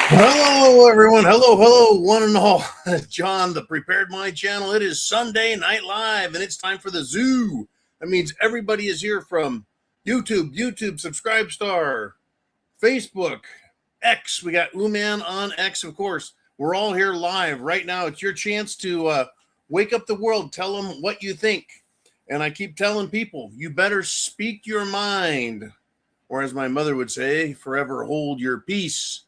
Hello, everyone. Hello, one and all. John, the Prepared Mind channel. It is Sunday Night Live, and it's time for the zoo. That means everybody is here from YouTube, Subscribe Star, Facebook, X. We got Uman on X, of course. We're all here live right now. It's your chance to wake up the world. Tell them what you think. And I keep telling people, you better speak your mind. Or as my mother would say, forever hold your peace.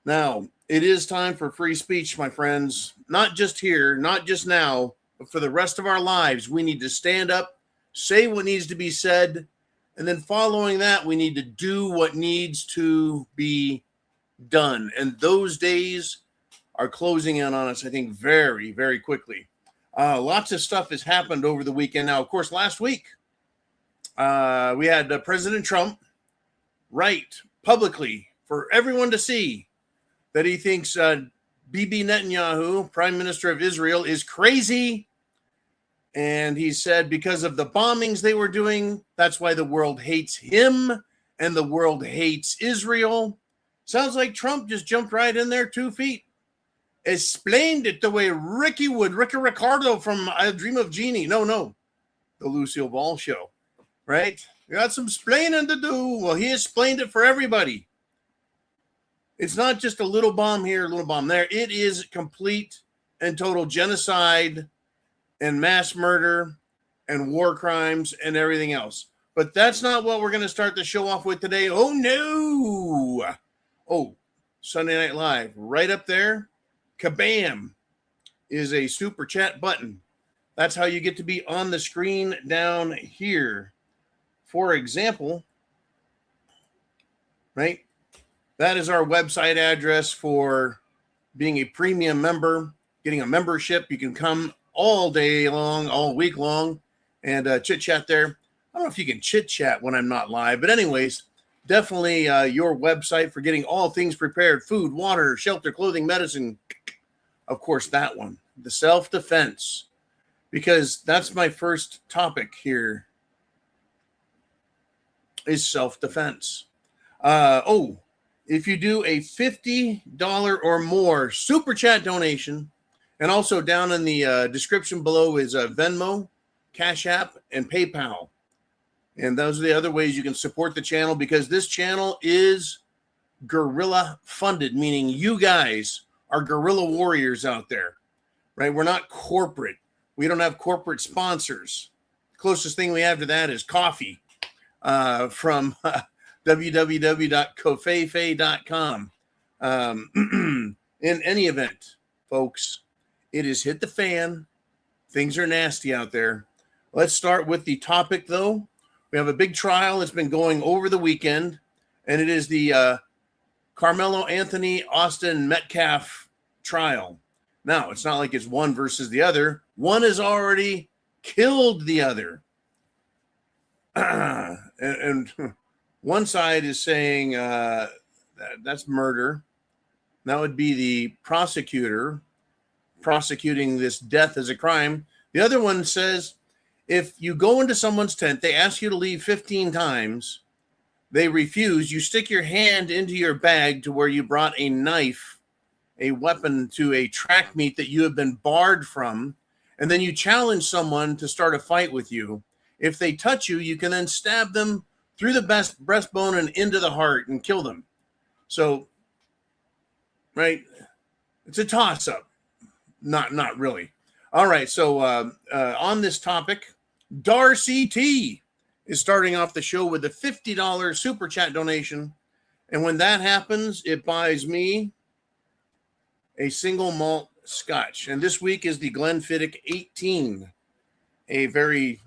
Now, it is time for free speech, my friends. Not just here, not just now, but for the rest of our lives. We need to stand up, say what needs to be said, and then following that, we need to do what needs to be done. And those days are closing in on us, I think, very, very quickly. Lots of stuff has happened over the weekend. Now, of course, last week, we had President Trump write publicly for everyone to see that he thinks Bibi Netanyahu, Prime Minister of Israel, is crazy. And he said because of the bombings they were doing, that's why the world hates him and the world hates Israel. Sounds like Trump just jumped right in there 2 feet. Explained it the way Ricky Ricardo from I Dream of Jeannie. No, the Lucille Ball show, right? You got some explaining to do. Well, he explained it for everybody. It's not just a little bomb here, a little bomb there. It is complete and total genocide and mass murder and war crimes and everything else. But that's not what we're going to start the show off with today. Oh, no. Oh, Sunday Night Live. Right up there, kabam, is a super chat button. That's how you get to be on the screen down here. For example, right? That is our website address for being a premium member, getting a membership. You can come all day long, all week long, and chit-chat there. I don't know if you can chit-chat when I'm not live, but anyways, definitely your website for getting all things prepared, food, water, shelter, clothing, medicine. Of course, that one, the self-defense, because that's my first topic here is self-defense. If you do a $50 or more super chat donation, and also down in the description below is Venmo, CashApp, and PayPal. And those are the other ways you can support the channel because this channel is guerrilla funded, meaning you guys are guerrilla warriors out there, right? We're not corporate. We don't have corporate sponsors. The closest thing we have to that is coffee from www.cofefe.com. In any event, folks, it has hit the fan. Things are nasty out there. Let's start with the topic, though. We have a big trial that's been going over the weekend, and it is the Carmelo Anthony Austin Metcalf trial. Now, it's not like it's one versus the other. One has already killed the other. and one side is saying that's murder. That would be the prosecutor prosecuting this death as a crime. The other one says if you go into someone's tent, they ask you to leave 15 times, they refuse, you stick your hand into your bag to where you brought a knife, a weapon to a track meet that you have been barred from, and then you challenge someone to start a fight with you. If they touch you, you can then stab them through the breastbone and into the heart and kill them. So, right, it's a toss-up. Not really. All right, so on this topic, Darcy T is starting off the show with a $50 super chat donation. And when that happens, it buys me a single malt scotch. And this week is the Glenfiddich 18, a very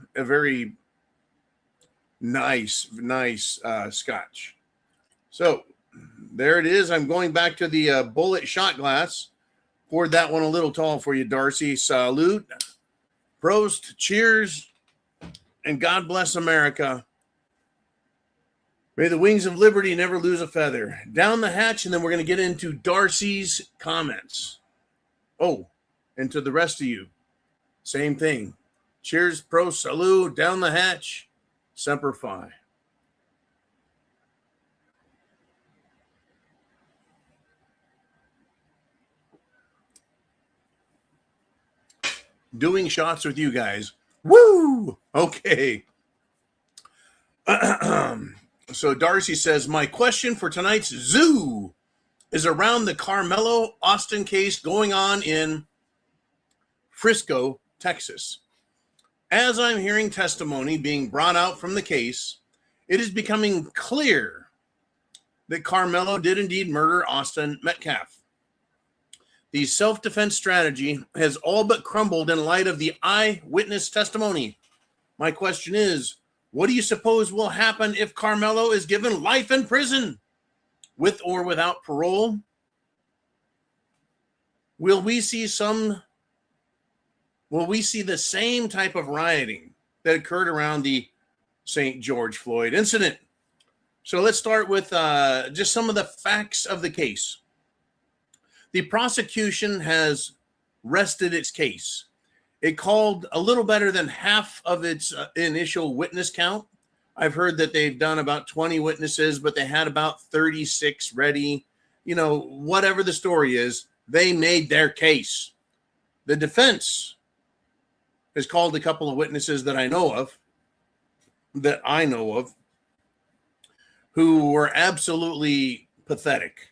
nice scotch. So there it is. I'm going back to the bullet shot glass. Poured that one a little tall for you, Darcy. Salute, prost, cheers, and God bless America. May the wings of liberty never lose a feather. Down the hatch, and then we're going to get into Darcy's comments. Oh, and to the rest of you, same thing. Cheers, prost, salute, down the hatch, semper fi. doing shots with you guys. Woo! Okay. So Darcy says, my question for tonight's zoo is around the Carmelo Austin case going on in Frisco, Texas. As I'm hearing testimony being brought out from the case, it is becoming clear that Carmelo did indeed murder Austin Metcalf. The self-defense strategy has all but crumbled in light of the eyewitness testimony. My question is, what do you suppose will happen if Carmelo is given life in prison, with or without parole? Will we see the same type of rioting that occurred around the St. George Floyd incident? So let's start with just some of the facts of the case. The prosecution has rested its case. It called a little better than half of its initial witness count. I've heard that they've done about 20 witnesses, but they had about 36 ready. You know, whatever the story is, they made their case. The defense has called a couple of witnesses that I know of, who were absolutely pathetic.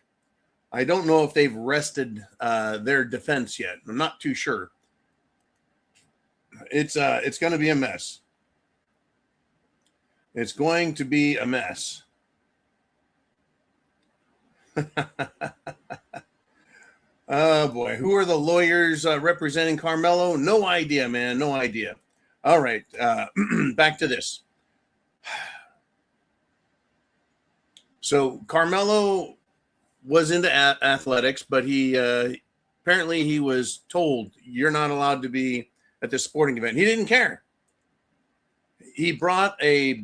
I don't know if they've rested their defense yet. I'm not too sure. It's going to be a mess. It's going to be a mess. Oh boy, who are the lawyers representing Carmelo? No idea, man. No idea. All right, back to this. So Carmelo was into athletics, but he apparently he was told you're not allowed to be at this sporting event. He didn't care. He brought a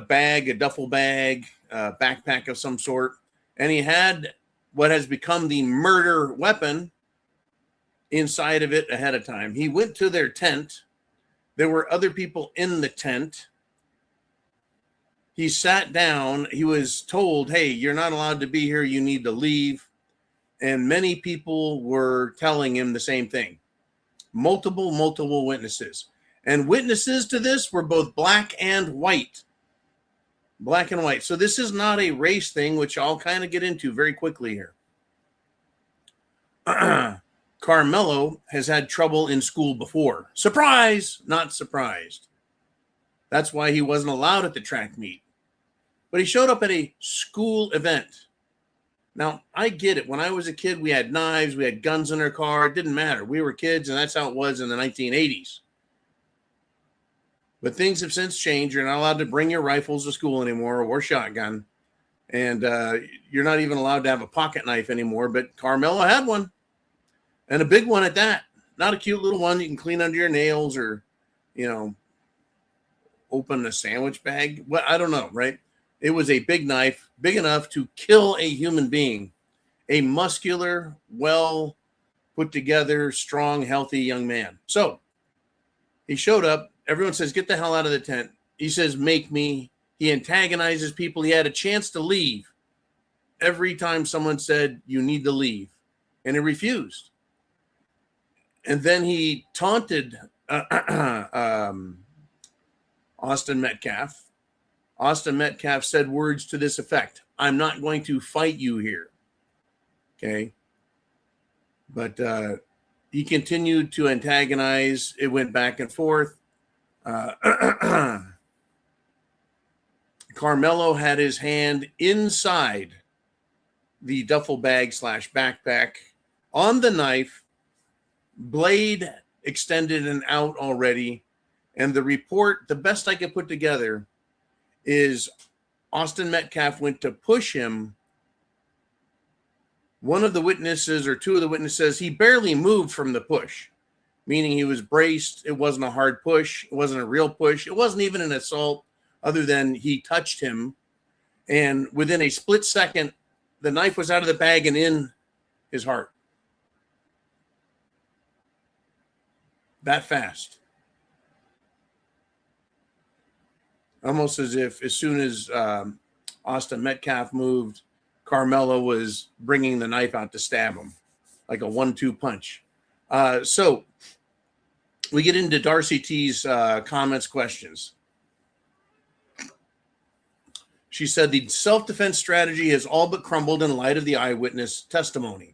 bag, a duffel bag, a backpack of some sort, and he had what has become the murder weapon inside of it ahead of time. He went to their tent. There were other people in the tent. He sat down. He was told, hey, you're not allowed to be here. You need to leave. And many people were telling him the same thing. Multiple witnesses. And witnesses to this were both black and white. Black and white. So this is not a race thing, which I'll kind of get into very quickly here. Carmelo has had trouble in school before. Surprise! Not surprised. That's why he wasn't allowed at the track meet. But he showed up at a school event. Now, I get it. When I was a kid, we had knives, we had guns in our car. It didn't matter. We were kids, and that's how it was in the 1980s. But things have since changed. You're not allowed to bring your rifles to school anymore or shotgun. And you're not even allowed to have a pocket knife anymore. But Carmelo had one. And a big one at that. Not a cute little one you can clean under your nails or, open a sandwich bag. Well, I don't know, right? It was a big knife, big enough to kill a human being. A muscular, well put together, strong, healthy young man. So he showed up. Everyone says, get the hell out of the tent. He says, make me. He antagonizes people. He had a chance to leave every time someone said, you need to leave. And he refused. And then he taunted Austin Metcalf. Austin Metcalf said words to this effect. I'm not going to fight you here. Okay. But he continued to antagonize. It went back and forth. Carmelo had his hand inside the duffel bag / backpack on the knife, blade extended and out already. And the report, the best I could put together, is Austin Metcalf went to push him. One of the witnesses or two of the witnesses, he barely moved from the push, meaning he was braced. It wasn't a hard push. It wasn't a real push. It wasn't even an assault other than he touched him. And within a split second, the knife was out of the bag and in his heart. That fast. Almost as if as soon as Austin Metcalf moved, Carmelo was bringing the knife out to stab him, like a 1-2 punch. So we get into Darcy T's comments, questions. She said the self-defense strategy has all but crumbled in light of the eyewitness testimony.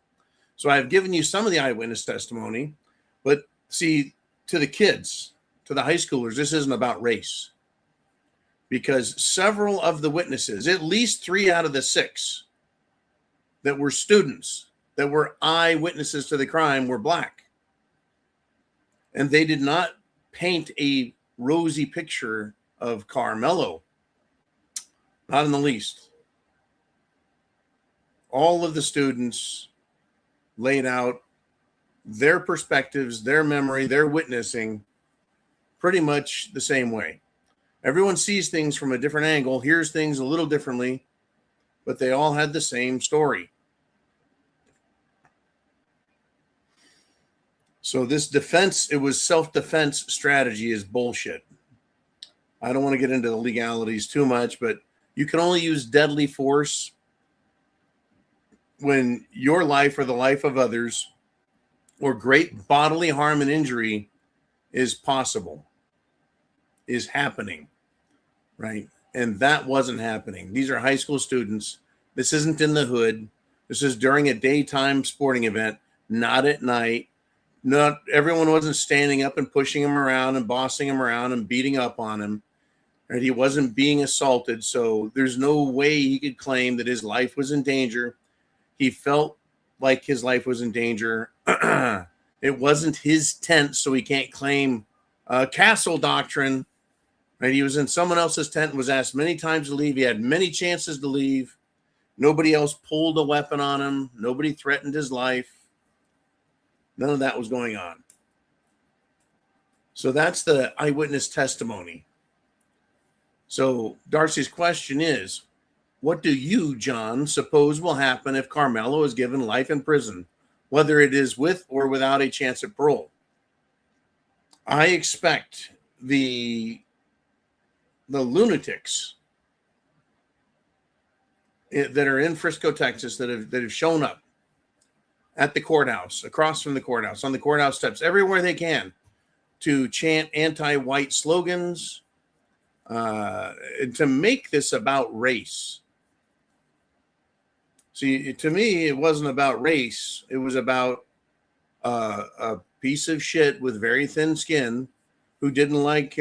So I've given you some of the eyewitness testimony, but see, to the kids, to the high schoolers, this isn't about race. Because several of the witnesses, at least 3 out of the 6 that were students, that were eyewitnesses to the crime, were black. And they did not paint a rosy picture of Carmelo. Not in the least. All of the students laid out their perspectives, their memory, their witnessing pretty much the same way. Everyone sees things from a different angle, hears things a little differently, but they all had the same story. So this defense, it was self-defense strategy, is bullshit. I don't want to get into the legalities too much, but you can only use deadly force when your life or the life of others or great bodily harm and injury is possible, is happening, right? And that wasn't happening. These are high school students. This isn't in the hood. This is during a daytime sporting event, not at night. Not everyone wasn't standing up and pushing him around and bossing him around and beating up on him. Right? He wasn't being assaulted, so there's no way he could claim that his life was in danger. He felt like his life was in danger. It wasn't his tent, so he can't claim castle doctrine. Right? He was in someone else's tent and was asked many times to leave. He had many chances to leave. Nobody else pulled a weapon on him. Nobody threatened his life. None of that was going on. So that's the eyewitness testimony. So Darcy's question is, what do you, John, suppose will happen if Carmelo is given life in prison, whether it is with or without a chance at parole? I expect the lunatics that are in Frisco, Texas, that have shown up at the courthouse, across from the courthouse, on the courthouse steps, everywhere they can, to chant anti-white slogans, to make this about race. See, to me, it wasn't about race. It was about a piece of shit with very thin skin who didn't like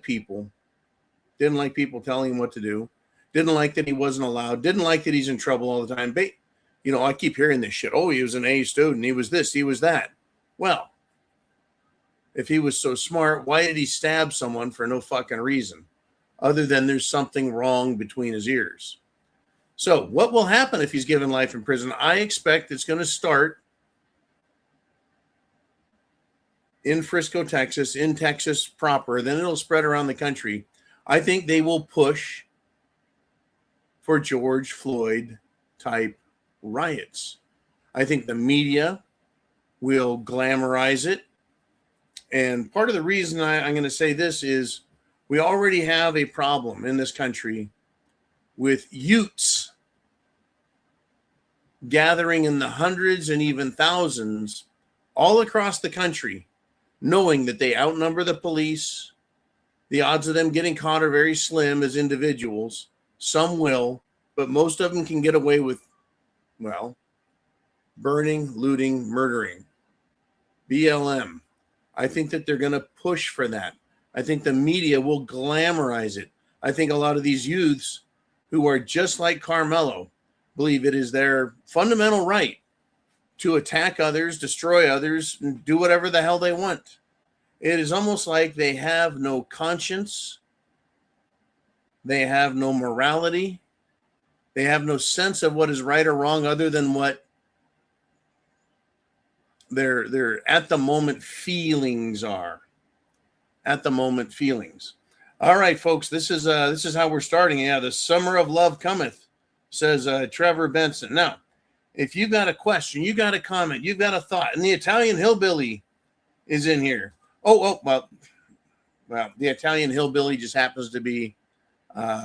people telling him what to do, didn't like that he wasn't allowed, didn't like that he's in trouble all the time. But, you know, I keep hearing this shit. Oh, he was an A student. He was this, he was that. Well, if he was so smart, why did he stab someone for no fucking reason other than there's something wrong between his ears? So what will happen if he's given life in prison? I expect it's going to start in Frisco, Texas, in Texas proper. Then it'll spread around the country. I think they will push for George Floyd type riots. I think the media will glamorize it. And part of the reason I'm going to say this is we already have a problem in this country with youths gathering in the hundreds and even thousands all across the country, knowing that they outnumber the police. The odds of them getting caught are very slim as individuals. Some will, but most of them can get away with, well, burning, looting, murdering. BLM. I think that they're going to push for that. I think the media will glamorize it. I think a lot of these youths who are just like Carmelo believe it is their fundamental right to attack others, destroy others, and do whatever the hell they want. It is almost like they have no conscience. They have no morality. They have no sense of what is right or wrong other than what their at the moment feelings are. At the moment feelings. All right, folks, this is how we're starting. Yeah, the summer of love cometh, says Trevor Benson. Now, if you got a question, you got a comment, you've got a thought, and the Italian hillbilly is in here. Well, the Italian hillbilly just happens to be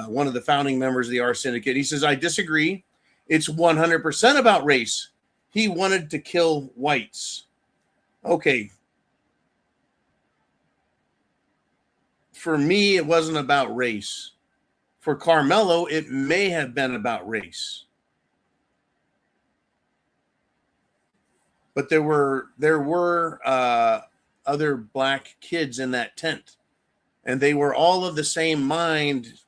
one of the founding members of the R Syndicate. He says, I disagree. It's 100% about race. He wanted to kill whites. Okay. for me, it wasn't about race. For Carmelo, it may have been about race. But there were other black kids in that tent, and they were all of the same mind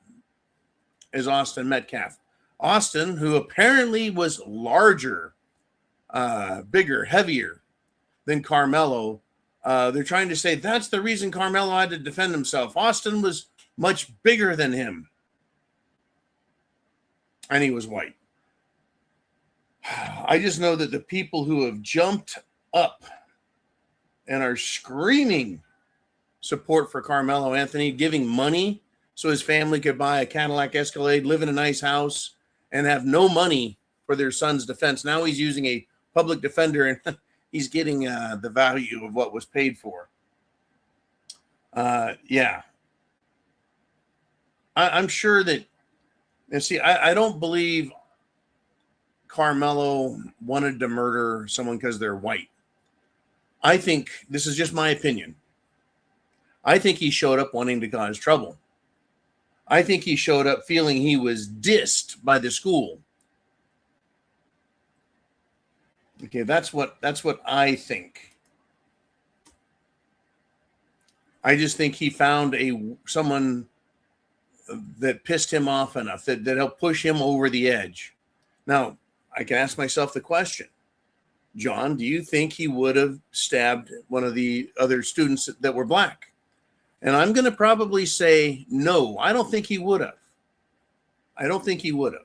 as Austin Metcalf. Austin, who apparently was larger, bigger, heavier than Carmelo, they're trying to say that's the reason Carmelo had to defend himself. Austin was much bigger than him, and he was white. I just know that the people who have jumped up and are screaming support for Carmelo Anthony, giving money so his family could buy a Cadillac Escalade, live in a nice house, and have no money for their son's defense. Now he's using a public defender, and he's getting the value of what was paid for. Yeah. I'm sure that, and see, I don't believe Carmelo wanted to murder someone because they're white. I think, this is just my opinion, I think he showed up wanting to cause trouble. I think he showed up feeling he was dissed by the school. Okay, that's what I think. I just think he found someone that pissed him off enough that helped push him over the edge. Now, I can ask myself the question, John, do you think he would have stabbed one of the other students that were black? And I'm going to probably say no. I don't think he would have. I don't think he would have.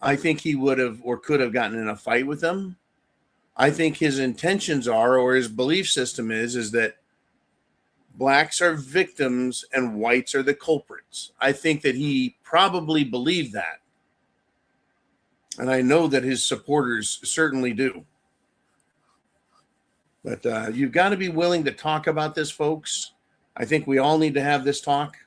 I think he would have or could have gotten in a fight with them. I think his intentions are, or his belief system is that blacks are victims and whites are the culprits. I think that he probably believed that. And I know that his supporters certainly do. But you've got to be willing to talk about this, folks. I think we all need to have this talk,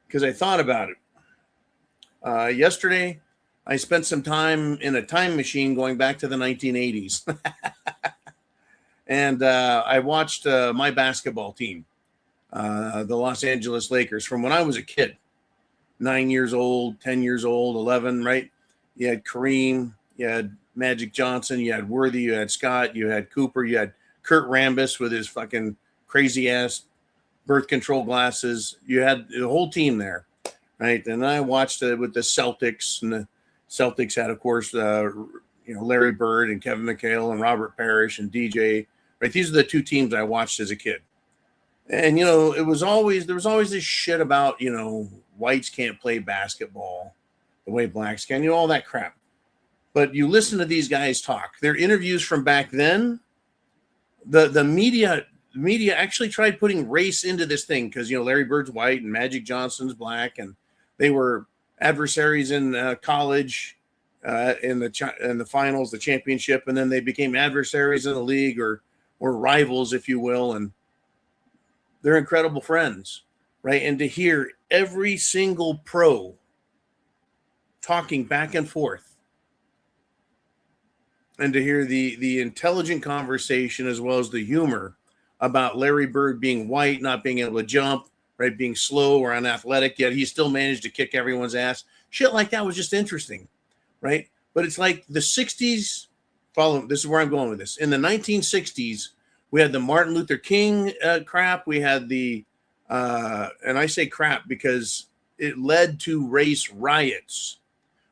because I thought about it. Yesterday, I spent some time in a time machine going back to the 1980s. And I watched my basketball team, the Los Angeles Lakers, from when I was a kid, 9 years old, 10 years old, 11, right? You had Kareem, you had Magic Johnson, you had Worthy, you had Scott, you had Cooper, you had Kurt Rambis with his fucking crazy ass birth control glasses. You had the whole team there, right? And I watched it with the Celtics, and the Celtics had, of course, Larry Bird and Kevin McHale and Robert Parrish and DJ. Right? These are the two teams I watched as a kid. And there was always this shit about whites can't play basketball the way blacks can, all that crap. But you listen to these guys talk. Their interviews from back then, the media actually tried putting race into this thing, because Larry Bird's white and Magic Johnson's black, and they were adversaries in college in the finals, the championship, and then they became adversaries in the league, or rivals, if you will, and they're incredible friends, right? And to hear every single pro talking back and forth, and to hear the intelligent conversation as well as the humor about Larry Bird being white, not being able to jump, right, being slow or unathletic, yet he still managed to kick everyone's ass. Shit like that was just interesting, right? But it's like the 60s, this is where I'm going with this. In the 1960s, we had the Martin Luther King crap. We had and I say crap because it led to race riots.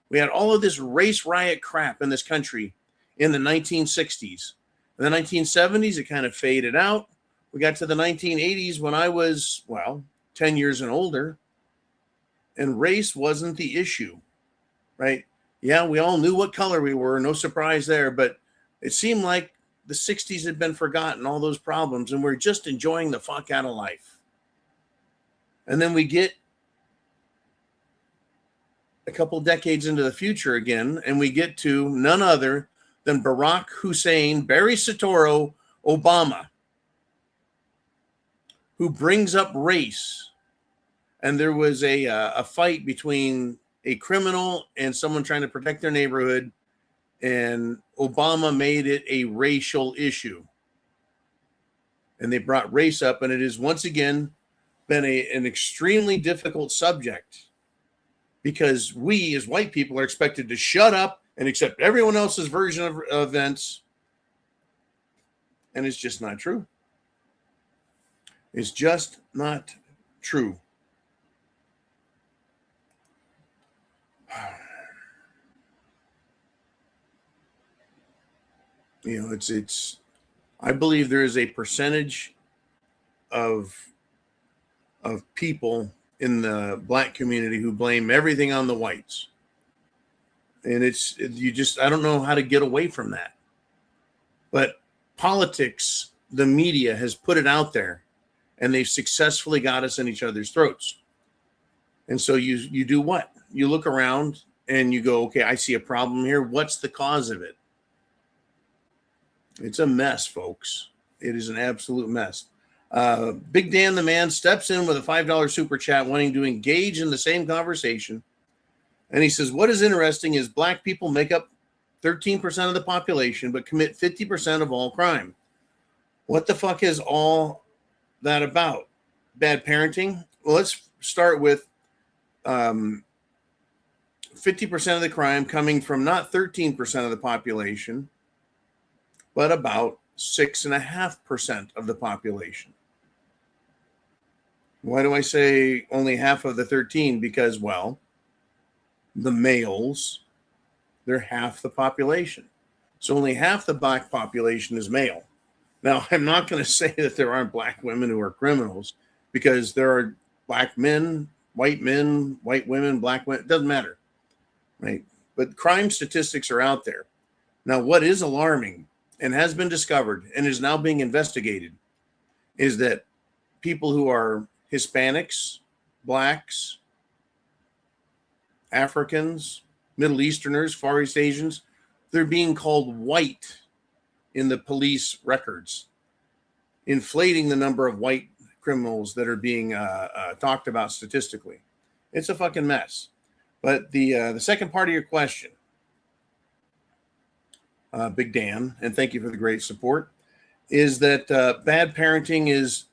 We had all of this race riot crap in this country in the 1960s. In the 1970s, it kind of faded out. We got to the 1980s when I was, 10 years and older, and race wasn't the issue, right? Yeah, we all knew what color we were. No surprise there. But it seemed like the 60s had been forgotten, all those problems, and we're just enjoying the fuck out of life. And then we get a couple decades into the future again, and we get to none other than Barack Hussein, Barry Soetoro, Obama, who brings up race. And there was a fight between a criminal and someone trying to protect their neighborhood, and Obama made it a racial issue. And they brought race up, and it is once again been an extremely difficult subject because we as white people are expected to shut up and accept everyone else's version of events. And it's just not true. It's just not true. You know, it's I believe there is a percentage of people in the black community who blame everything on the whites. And I don't know how to get away from that. But politics, the media has put it out there, and they've successfully got us in each other's throats. And so you do what? You look around and you go, okay, I see a problem here. What's the cause of it? It's a mess, folks. It is an absolute mess. Big Dan the Man steps in with a $5 super chat wanting to engage in the same conversation. And he says, what is interesting is black people make up 13% of the population, but commit 50% of all crime. What the fuck is all that about? Bad parenting? Well, let's start with 50% of the crime coming from not 13% of the population, but about 6.5% of the population. Why do I say only half of the 13? Because, well, the males, they're half the population. So only half the black population is male. Now, I'm not going to say that there aren't black women who are criminals, because there are black men, white women, black women. It doesn't matter, right? But crime statistics are out there. Now, what is alarming and has been discovered and is now being investigated is that people who are Hispanics, blacks, Africans, Middle Easterners, Far East Asians, they're being called white in the police records, inflating the number of white criminals that are being talked about statistically. It's a fucking mess. But the second part of your question, Big Dan, and thank you for the great support, is that bad parenting is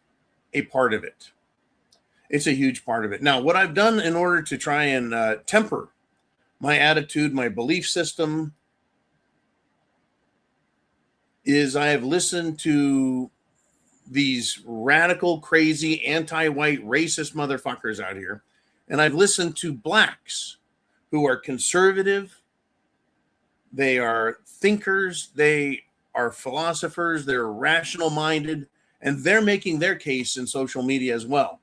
a part of it. It's a huge part of it. Now, what I've done in order to try and temper my attitude, my belief system, is I have listened to these radical, crazy, anti-white, racist motherfuckers out here. And I've listened to blacks who are conservative. They are thinkers. They are philosophers. They're rational-minded. And they're making their case in social media as well.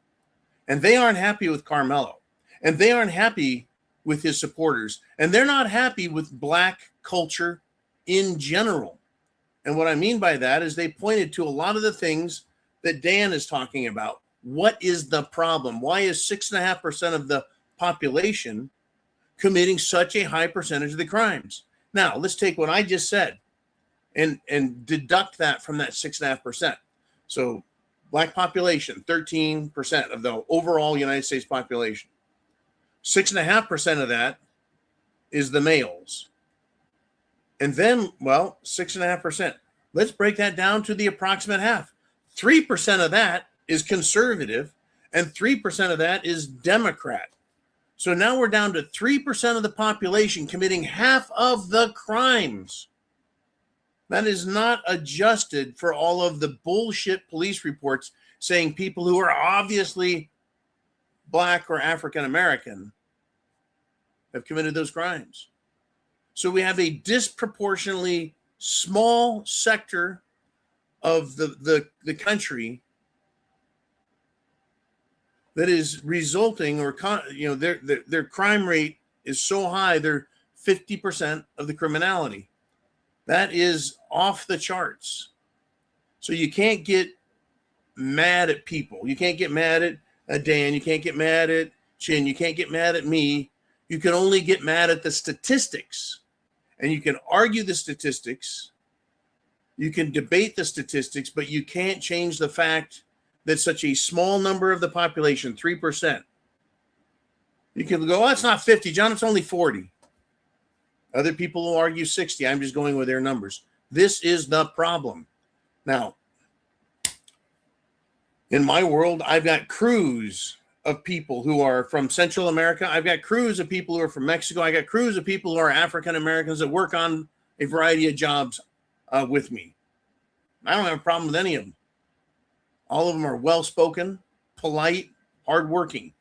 And they aren't happy with Carmelo. And they aren't happy with his supporters. And they're not happy with black culture in general. And what I mean by that is they pointed to a lot of the things that Dan is talking about. What is the problem? Why is 6.5% of the population committing such a high percentage of the crimes? Now, let's take what I just said and deduct that from that 6.5%. So black population, 13% of the overall United States population. 6.5% of that is the males. And then, well, 6.5%. Let's break that down to the approximate half. 3% of that is conservative, and 3% of that is Democrat. So now we're down to 3% of the population committing half of the crimes. That is not adjusted for all of the bullshit police reports saying people who are obviously black or African American have committed those crimes. So we have a disproportionately small sector of the country that is resulting, or their crime rate is so high, they're 50% of the criminality. That is off the charts. So you can't get mad at people. You can't get mad at Dan. You can't get mad at Chin. You can't get mad at me. You can only get mad at the statistics. And you can argue the statistics. You can debate the statistics, but you can't change the fact that such a small number of the population, 3%. You can go, oh, it's not 50, John, it's only 40. Other people will argue 60. I'm just going with their numbers. This is the problem. Now, In my world, I've got crews of people who are from Central America. I've got crews of people who are from Mexico. I got crews of people who are African Americans that work on a variety of jobs with me. I don't have a problem with any of them. All of them are well-spoken, polite, hardworking.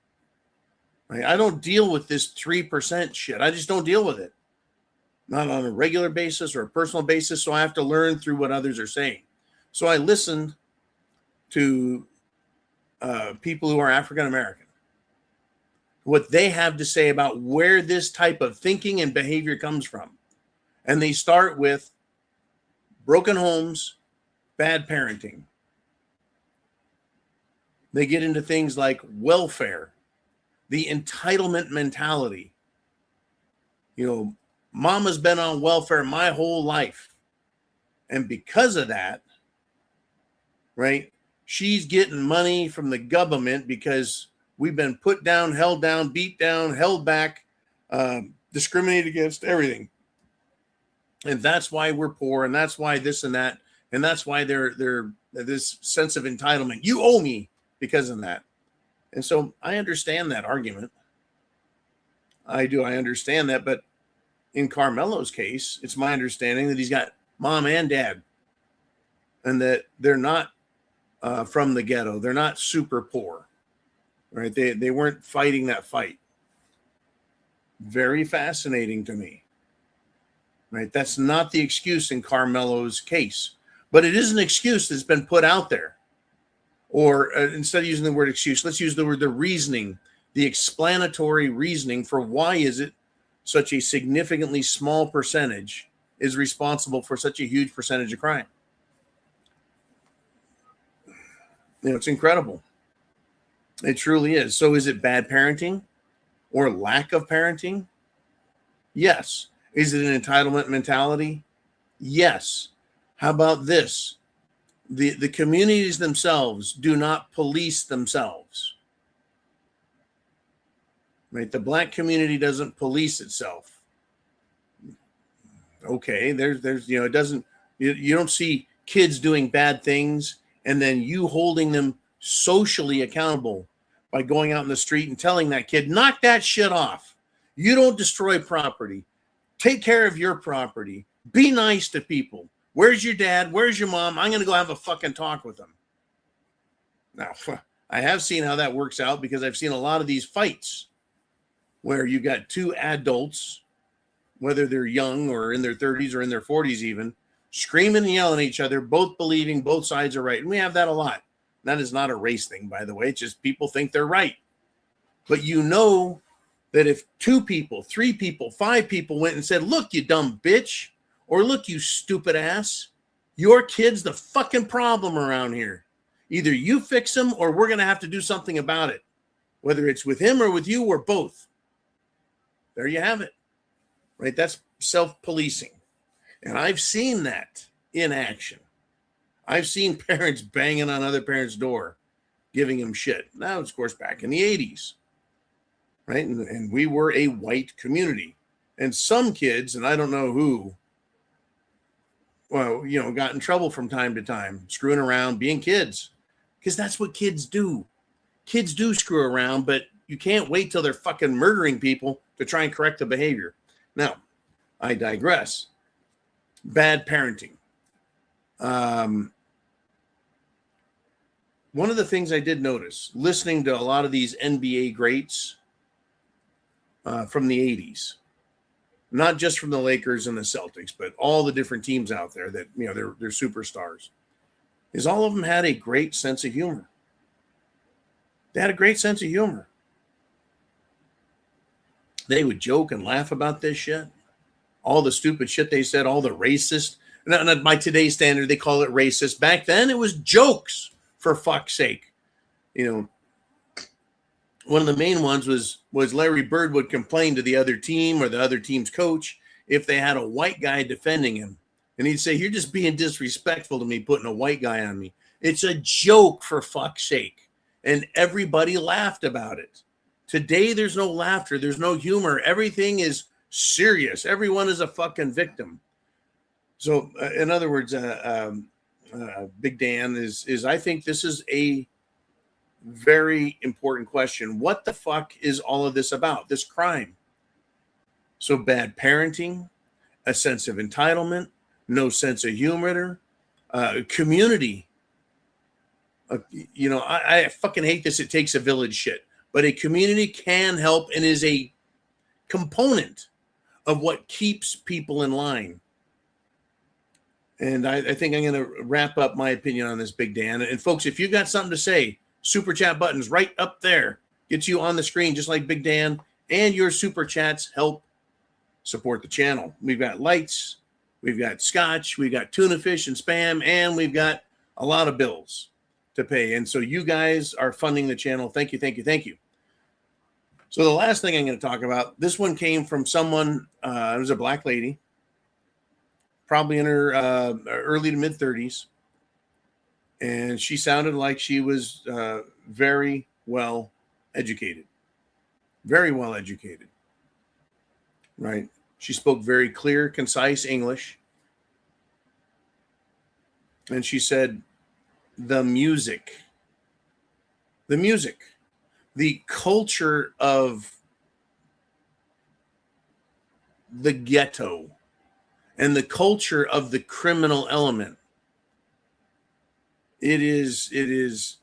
Right? I don't deal with this 3% shit. I just don't deal with it. Not on a regular basis or a personal basis, so I have to learn through what others are saying. So I listened to people who are African American, what they have to say about where this type of thinking and behavior comes from. And they start with broken homes, bad parenting. They get into things like welfare, the entitlement mentality. You know, mama's been on welfare my whole life. And because of that, right, she's getting money from the government because we've been put down, held down, beat down, held back, discriminated against, everything. And that's why we're poor, and that's why this and that, and that's why they're this sense of entitlement. You owe me because of that. And so I understand that argument. I do. I understand that. But in Carmelo's case, it's my understanding that he's got mom and dad, and that they're not from the ghetto. They're not super poor, right? They weren't fighting that fight. Very fascinating to me, right? That's not the excuse in Carmelo's case, but it is an excuse that's been put out there. Or instead of using the word excuse, let's use the word the reasoning, the explanatory reasoning for why is it such a significantly small percentage is responsible for such a huge percentage of crime. You know, it's incredible. It truly is. So is it bad parenting or lack of parenting? Yes. Is it an entitlement mentality? Yes. How about this? The communities themselves do not police themselves. Right? The black community doesn't police itself. Okay, there's it doesn't, you don't see kids doing bad things and then you holding them socially accountable by going out in the street and telling that kid, knock that shit off. You don't destroy property. Take care of your property. Be nice to people. Where's your dad? Where's your mom? I'm going to go have a fucking talk with them. Now, I have seen how that works out because I've seen a lot of these fights where you got two adults, whether they're young or in their 30s or in their 40s even, screaming and yelling at each other, both believing both sides are right. And we have that a lot. That is not a race thing, by the way. It's just people think they're right. But you know that if 2 people, 3 people, 5 people went and said, look, you dumb bitch, or look, you stupid ass, your kid's the fucking problem around here. Either you fix him or we're going to have to do something about it, whether it's with him or with you or both. There you have it, right? That's self-policing. And I've seen that in action. I've seen parents banging on other parents' door, giving them shit. Now, of course, back in the 80s, right? And we were a white community. And some kids, and I don't know who, well, got in trouble from time to time, screwing around, being kids, because that's what kids do. Kids do screw around, but you can't wait till they're fucking murdering people to try and correct the behavior. Now, I digress. Bad parenting. One of the things I did notice, listening to a lot of these NBA greats from the 80s, not just from the Lakers and the Celtics, but all the different teams out there that, they're superstars, is all of them had a great sense of humor. They had a great sense of humor. They would joke and laugh about this shit. All the stupid shit they said, all the racist. Not by today's standard, they call it racist. Back then, it was jokes, for fuck's sake. One of the main ones was Larry Bird would complain to the other team or the other team's coach if they had a white guy defending him. And he'd say, you're just being disrespectful to me, putting a white guy on me. It's a joke, for fuck's sake. And everybody laughed about it. Today, there's no laughter. There's no humor. Everything is serious. Everyone is a fucking victim. So, in other words, Big Dan is I think this is a very important question. What the fuck is all of this about? This crime. So bad parenting, a sense of entitlement, no sense of humor, community. I fucking hate this. It takes a village shit, but a community can help and is a component of what keeps people in line. And I think I'm going to wrap up my opinion on this, Big Dan. And folks, if you've got something to say, super chat buttons right up there. Gets you on the screen just like Big Dan. And your super chats help support the channel. We've got lights, we've got scotch, we've got tuna fish and spam, and we've got a lot of bills to pay. And so you guys are funding the channel. Thank you, thank you, thank you. So the last thing I'm going to talk about, this one came from someone, it was a black lady, probably in her early to mid 30s. And she sounded like she was very well educated. Very well educated. Right? She spoke very clear, concise English. And she said, the music, the culture of the ghetto and the culture of the criminal element, it is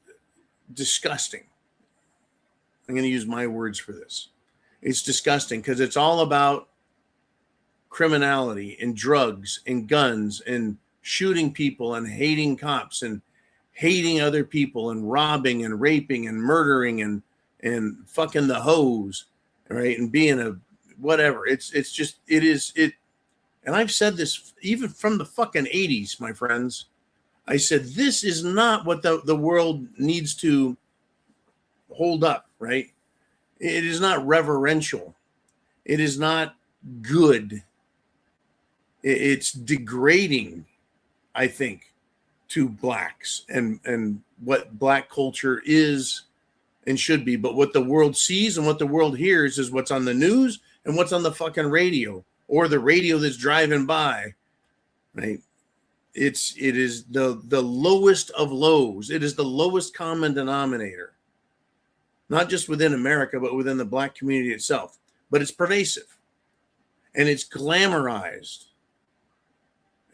disgusting. I'm going to use my words for this. It's disgusting because it's all about criminality and drugs and guns and shooting people and hating cops and hating other people and robbing and raping and murdering and fucking the hoes, right? And being a whatever. It's just, it is. And I've said this even from the fucking 80s, my friends. I said, this is not what the world needs to hold up, right? It is not reverential. It is not good. It's degrading, I think, to blacks and what black culture is and should be. But what the world sees and what the world hears is what's on the news and what's on the fucking radio or the radio that's driving by, right? It is the lowest of lows. It is the lowest common denominator, not just within America, but within the black community itself. But it's pervasive and it's glamorized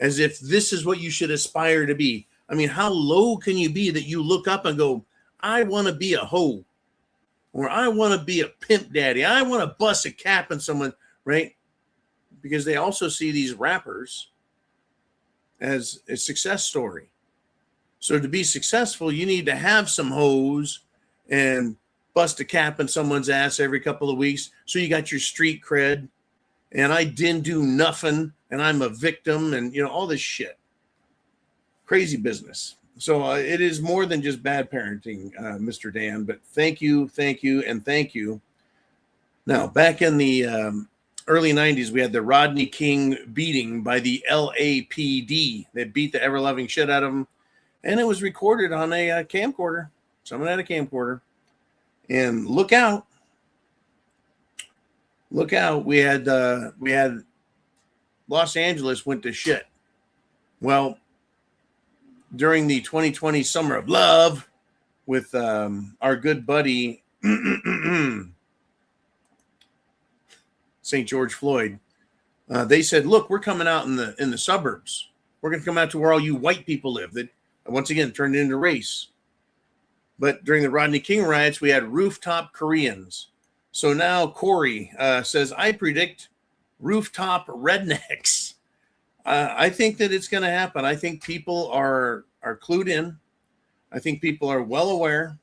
as if this is what you should aspire to be. I mean, how low can you be that you look up and go, I want to be a hoe, or I want to be a pimp daddy. I want to bust a cap in someone, right? Because they also see these rappers as a success story. So to be successful, you need to have some hoes and bust a cap in someone's ass every couple of weeks. So you got your street cred, and I didn't do nothing, and I'm a victim, and all this shit. Crazy business. So it is more than just bad parenting, Mr. Dan, but thank you, and thank you. Now, back in the early 90s, we had the Rodney King beating by the LAPD. They beat the ever-loving shit out of him, and it was recorded on a camcorder. Someone had a camcorder. And look out. Look out. We had Los Angeles went to shit. Well, during the 2020 Summer of Love with our good buddy St. George Floyd, they said, look, we're coming out in the suburbs. We're going to come out to where all you white people live. That once again turned into race. But during the Rodney King riots, we had rooftop Koreans. So now Corey says, I predict rooftop rednecks. I think that it's going to happen. I think people are clued in. I think people are well aware.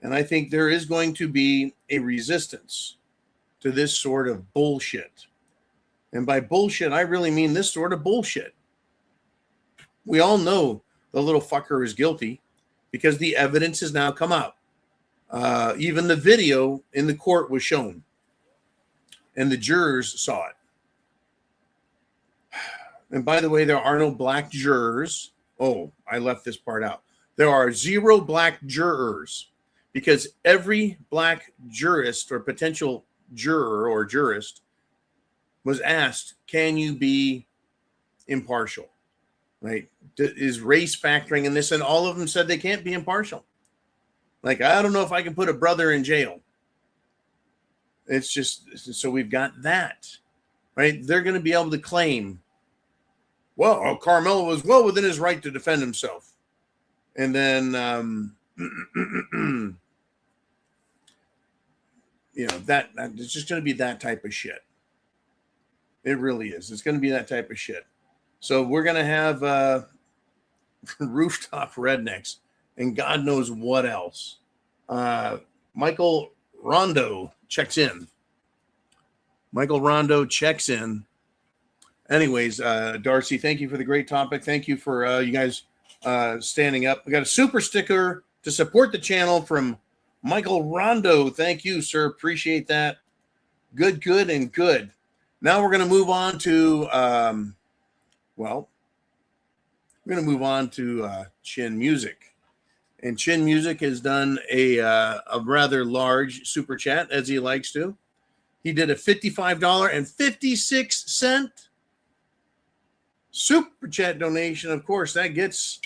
And I think there is going to be a resistance to this sort of bullshit. And by bullshit, I really mean this sort of bullshit. We all know the little fucker is guilty because the evidence has now come out. Even the video in the court was shown, and the jurors saw it. And by the way, there are no black jurors. Oh, I left this part out. There are 0 black jurors because every black jurist or potential juror or jurist was asked, can you be impartial? Right? Is race factoring in this? And all of them said they can't be impartial. Like, I don't know if I can put a brother in jail. It's just, so we've got that, right? They're going to be able to claim, well, Carmelo was well within his right to defend himself. And then, that it's just going to be that type of shit. It really is. It's going to be that type of shit. So we're going to have rooftop rednecks and God knows what else. Michael Rondo checks in. Anyways, Darcy, thank you for the great topic. Thank you for you guys standing up. We got a super sticker to support the channel from Michael Rondo. Thank you, sir. Appreciate that. Good. Now we're going to move on to, Chin Music. And Chin Music has done a rather large super chat, as he likes to. He did a $55.56 super chat donation. Of course, that gets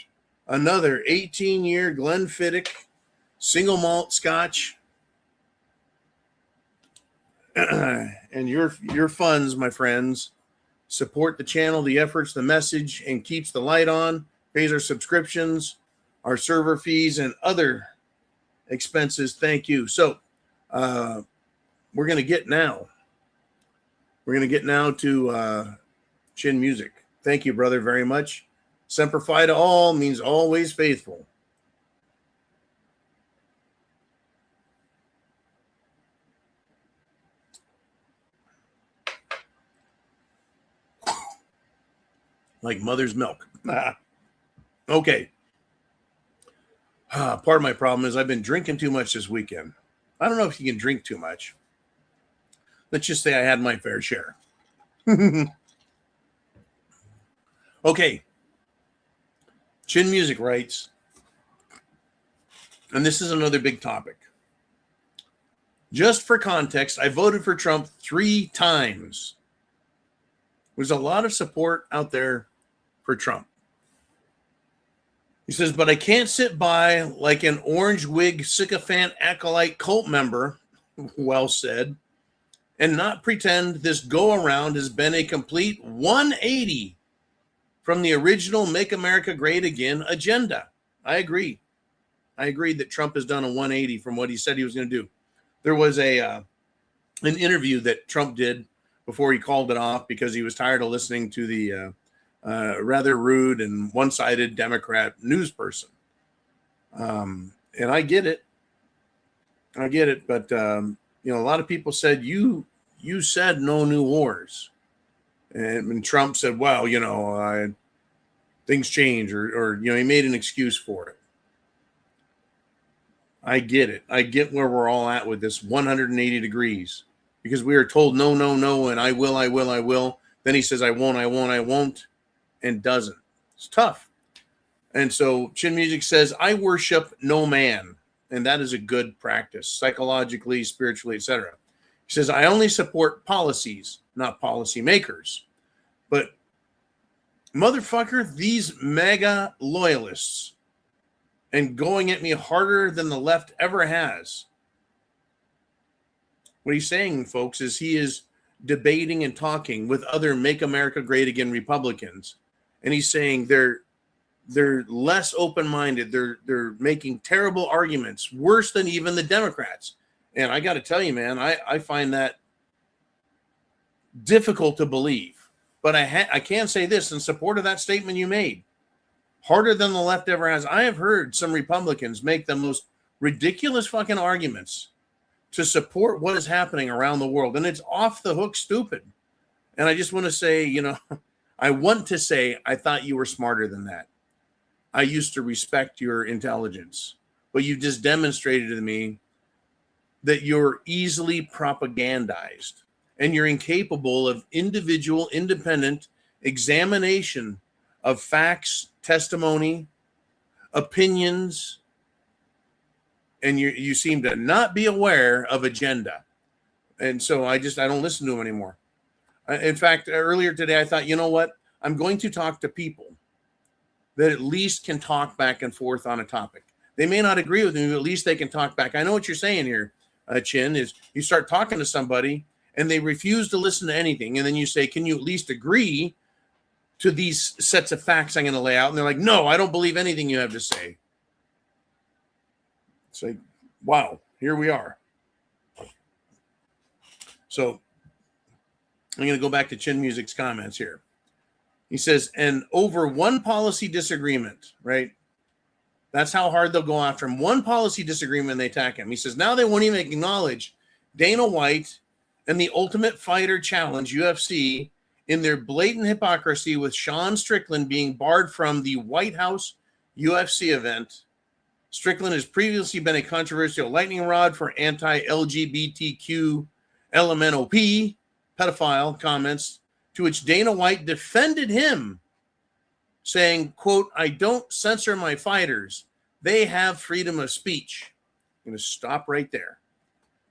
another 18-year Glenfiddich single malt scotch. And your funds, my friends, support the channel, the efforts, the message, and keeps the light on, pays our subscriptions, our server fees, and other expenses. Thank you. So we're going to get now to Chin Music. Thank you, brother, very much. Semper Fi to all means always faithful. Like mother's milk. Okay. Part of my problem is I've been drinking too much this weekend. I don't know if you can drink too much. Let's just say I had my fair share. Okay. Chin Music writes, and this is another big topic. Just for context, I voted for Trump 3 times. There's a lot of support out there for Trump. He says, but I can't sit by like an orange wig sycophant acolyte cult member, well said, and not pretend this go-around has been a complete 180 from the original Make America Great Again agenda. I agree. I agree that Trump has done a 180 from what he said he was going to do. There was an interview that Trump did before he called it off because he was tired of listening to the rather rude and one-sided Democrat news person. And I get it. But, a lot of people said, you said no new wars. And Trump said, well, things change or he made an excuse for it. I get it. I get where we're all at with this 180 degrees because we are told no, and I will. Then he says, I won't, and doesn't. It's tough. And so Chin Music says, I worship no man. And that is a good practice, psychologically, spiritually, etc. He says, I only support policies, not policy makers. But motherfucker, these mega loyalists and going at me harder than the left ever has. What he's saying, folks, is he is debating and talking with other Make America Great Again Republicans. And he's saying they're less open-minded. They're making terrible arguments, worse than even the Democrats. And I got to tell you, man, I find that difficult to believe. But I can say this in support of that statement you made. Harder than the left ever has. I have heard some Republicans make the most ridiculous fucking arguments to support what is happening around the world. And it's off the hook stupid. And I just want to say, I thought you were smarter than that. I used to respect your intelligence. But you just demonstrated to me that you're easily propagandized. And you're incapable of individual, independent examination of facts, testimony, opinions, and you seem to not be aware of agenda. And so I don't listen to him anymore. In fact, earlier today, I thought, you know what? I'm going to talk to people that at least can talk back and forth on a topic. They may not agree with me, but at least they can talk back. I know what you're saying here, Chin, is you start talking to somebody and they refuse to listen to anything. And then you say, can you at least agree to these sets of facts I'm going to lay out? And they're like, no, I don't believe anything you have to say. It's like, wow, here we are. So I'm going to go back to Chin Music's comments here. He says, and over one policy disagreement, right? That's how hard they'll go after him. One policy disagreement, they attack him. He says, now they won't even acknowledge Dana White and the Ultimate Fighter Challenge, UFC, in their blatant hypocrisy with Sean Strickland being barred from the White House UFC event. Strickland has previously been a controversial lightning rod for anti-LGBTQ LMNOP pedophile comments, to which Dana White defended him, saying, quote, I don't censor my fighters. They have freedom of speech. I'm going to stop right there.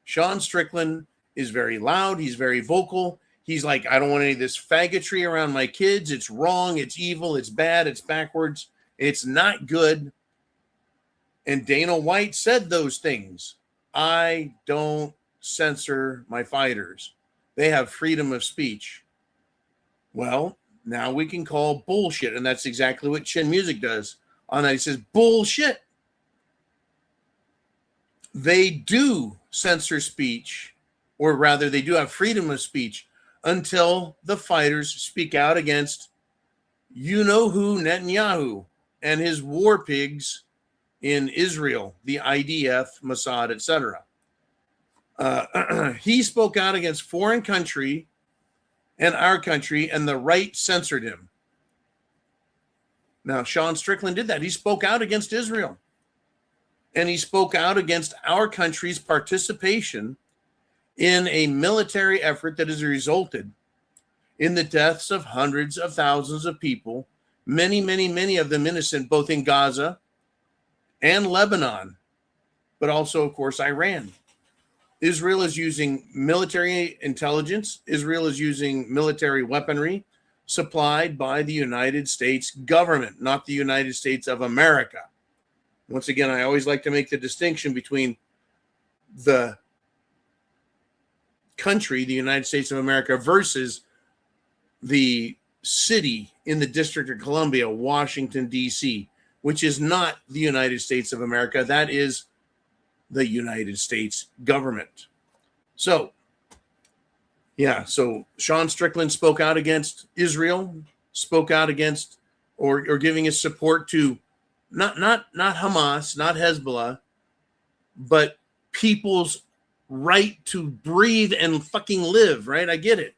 Sean Strickland is very loud. He's very vocal. He's like, I don't want any of this faggotry around my kids. It's wrong. It's evil. It's bad. It's backwards. It's not good. And Dana White said those things. I don't censor my fighters. They have freedom of speech. Well, now we can call bullshit. And that's exactly what Chin Music does on that. He says, bullshit. They do censor speech, or rather, they do have freedom of speech until the fighters speak out against you-know-who Netanyahu and his war pigs in Israel, the IDF, Mossad, etc. He spoke out against foreign country and our country, and the right censored him. Now, Sean Strickland did that. He spoke out against Israel. And he spoke out against our country's participation in a military effort that has resulted in the deaths of hundreds of thousands of people, many, many, many of them innocent, both in Gaza and Lebanon, but also, of course, Iran. Israel is using military intelligence. Israel is using military weaponry supplied by the United States government, not the United States of America. Once again, I always like to make the distinction between the country, the United States of America, versus the city in the District of Columbia, Washington, D.C., which is not the United States of America. That is the United States government. So, yeah, so Sean Strickland spoke out against Israel, spoke out against or giving his support to not Hamas, not Hezbollah, but people's right to breathe and fucking live, right? I get it.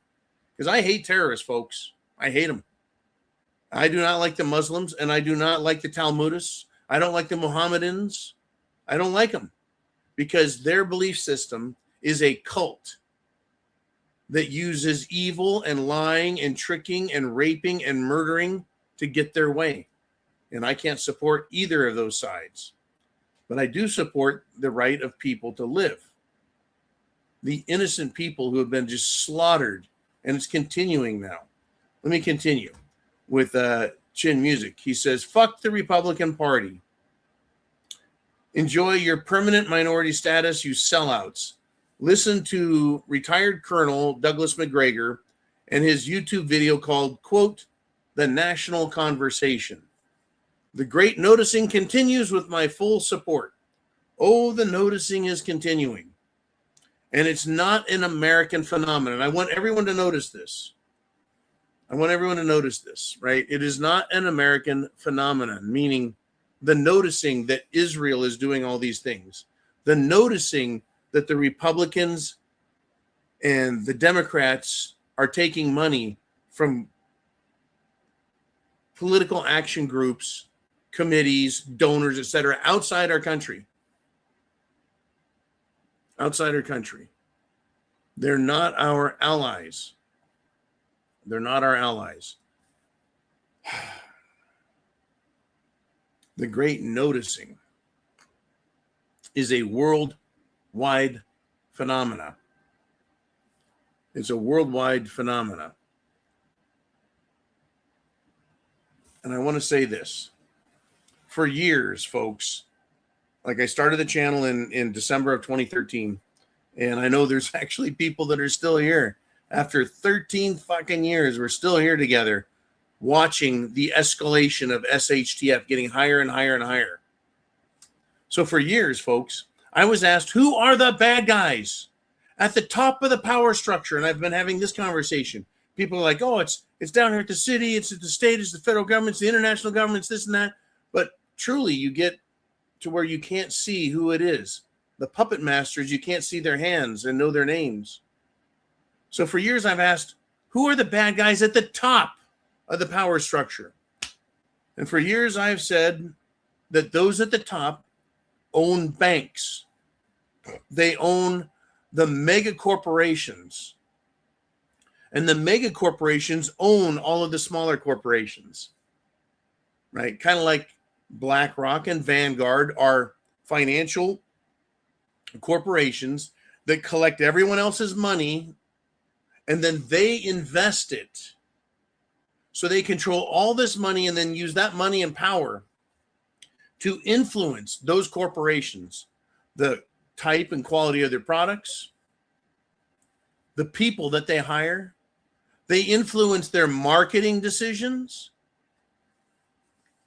Because I hate terrorists, folks. I hate them. I do not like the Muslims, and I do not like the Talmudists. I don't like the Mohammedans. I don't like them because their belief system is a cult that uses evil and lying and tricking and raping and murdering to get their way. And I can't support either of those sides. But I do support the right of people to live. The innocent people who have been just slaughtered, and it's continuing now. Let me continue with Chin Music. He says, fuck the Republican Party. Enjoy your permanent minority status, you sellouts. Listen to retired Colonel Douglas McGregor and his YouTube video called, quote, The National Conversation. The great noticing continues with my full support. Oh, the noticing is continuing. And it's not an American phenomenon. I want everyone to notice this. Right? It is not an American phenomenon, meaning the noticing that Israel is doing all these things, the noticing that the Republicans and the Democrats are taking money from political action groups, committees, donors, etc., outside our country. Outside our country. They're not our allies. They're not our allies. The great noticing is a worldwide phenomena. It's a worldwide phenomena. And I want to say this. For years, folks, Like I started the channel in December of 2013. And I know there's actually people that are still here. After 13 fucking years, we're still here together watching the escalation of SHTF getting higher and higher and higher. So for years, folks, I was asked, who are the bad guys at the top of the power structure? And I've been having this conversation. People are like, oh, it's down here at the city, it's at the state, it's the federal government, it's the international governments, this and that. But truly, you get to where you can't see who it is. The puppet masters, you can't see their hands and know their names. So for years, I've asked, who are the bad guys at the top of the power structure? And for years, I've said that those at the top own banks. They own the mega corporations. And the mega corporations own all of the smaller corporations, right? Kind of like BlackRock and Vanguard are financial corporations that collect everyone else's money and then they invest it. So they control all this money and then use that money and power to influence those corporations, the type and quality of their products, the people that they hire. They influence their marketing decisions.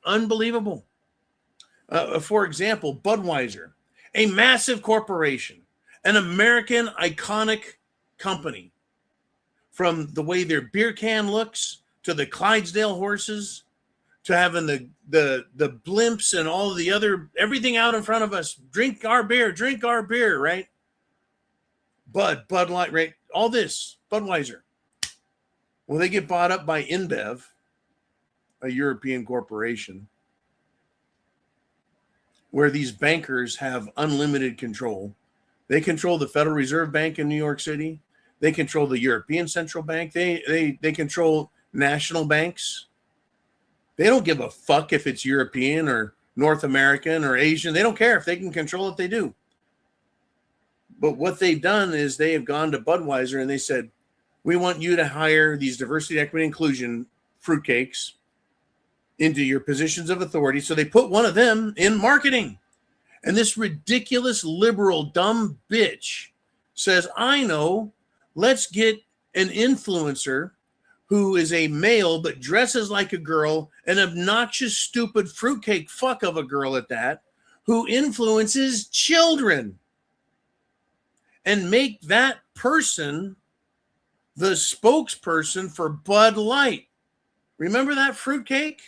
Unbelievable. For example, Budweiser, a massive corporation, an American iconic company, from the way their beer can looks to the Clydesdale horses to having the blimps and all of the other, everything out in front of us. Drink our beer, right? Bud Light, right? All this, Budweiser. Well, they get bought up by InBev, a European corporation, where these bankers have unlimited control. They control the Federal Reserve Bank in New York City. They control the European Central Bank. They control national banks. They don't give a fuck if it's European or North American or Asian. They don't care if they can control it. They do. But what they've done is they have gone to Budweiser and they said, we want you to hire these diversity, equity, inclusion fruitcakes into your positions of authority. So they put one of them in marketing. And this ridiculous liberal dumb bitch says, I know, let's get an influencer who is a male but dresses like a girl, an obnoxious, stupid fruitcake fuck of a girl at that, who influences children, and make that person the spokesperson for Bud Light. Remember that fruitcake?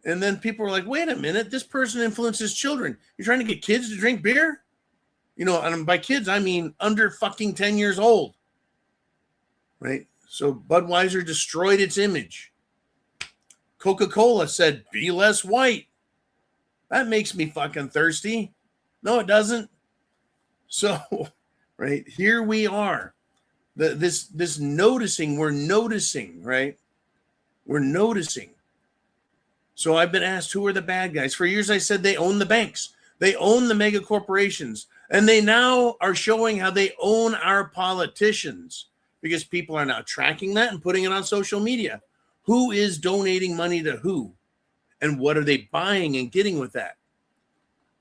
And then people were like, wait a minute, this person influences children. You're trying to get kids to drink beer? You know, and by kids, I mean under fucking 10 years old. Right? So Budweiser destroyed its image. Coca-Cola said, be less white. That makes me fucking thirsty. No, it doesn't. So, right, here we are. This noticing, we're noticing, right? We're noticing. So I've been asked, who are the bad guys? For years, I said they own the banks. They own the mega corporations. And they now are showing how they own our politicians, because people are now tracking that and putting it on social media. Who is donating money to who? And what are they buying and getting with that?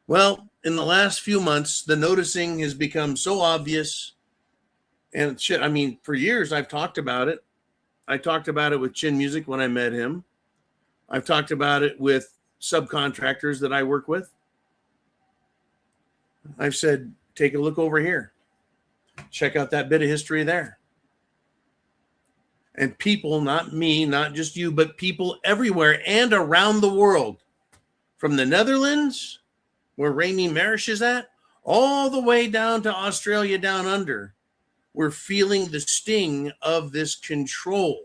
Well, in the last few months, the noticing has become so obvious. And shit, I mean, for years, I've talked about it. I talked about it with Chin Music when I met him. I've talked about it with subcontractors that I work with. I've said, take a look over here. Check out that bit of history there. And people, not me, not just you, but people everywhere and around the world, from the Netherlands, where Rami Marish is at, all the way down to Australia down under, we're feeling the sting of this control.